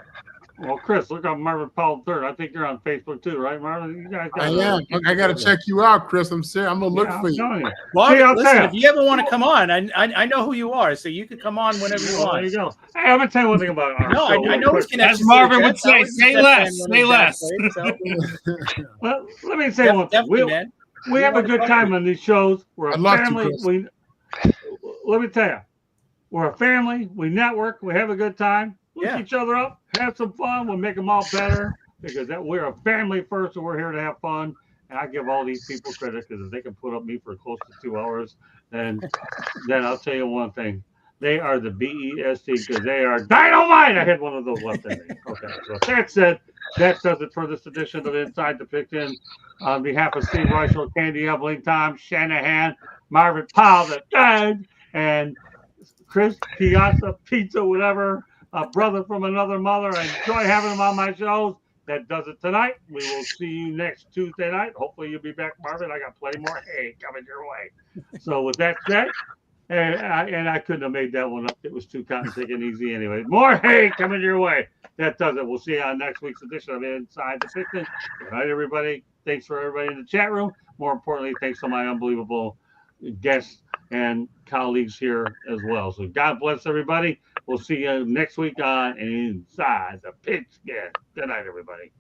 Well, Chris, look up Marvin Powell III. I think you're on Facebook too, right, Marvin? You guys I am. I got to check you out, Chris. I'm serious. I'm going to look for you. Well, listen, if you ever want to come on, I know who you are, so you can come on whenever you want. There you go. Hey, I'm going to tell you one thing about our show. I know his connection. As Marvin would say, say less, say less. Well, let me say one thing. We have a good time on these shows. We're a family. Let me tell you, we're a family. We network. We have a good time. Look each other up. Have some fun. We'll make them all better because we're a family first, and we're here to have fun. And I give all these people credit because if they can put up me for close to 2 hours, then I'll tell you one thing. They are the BEST because they are dynamite. I had one of those left in me. Okay, so that said, that does it for this edition of Inside the Pickton. On behalf of Steve Reichel, Candy Eveling, Tom Shanahan, Marvin Powell, the dad, and Chris Piazza, Pizza, whatever, a brother from another mother. I enjoy having him on my shows. That does it tonight. We will see you next Tuesday night. Hopefully you'll be back, Marvin. I got plenty more hay coming your way. So with that said, and I couldn't have made that one up. It was too cotton picking easy anyway. More hay coming your way. That does it. We'll see you on next week's edition of Inside the Pickton. Good night, everybody. Thanks for everybody in the chat room. More importantly, thanks to my unbelievable guests and colleagues here as well. So God bless everybody. We'll see you next week on Inside the Pigskin. Good night, everybody.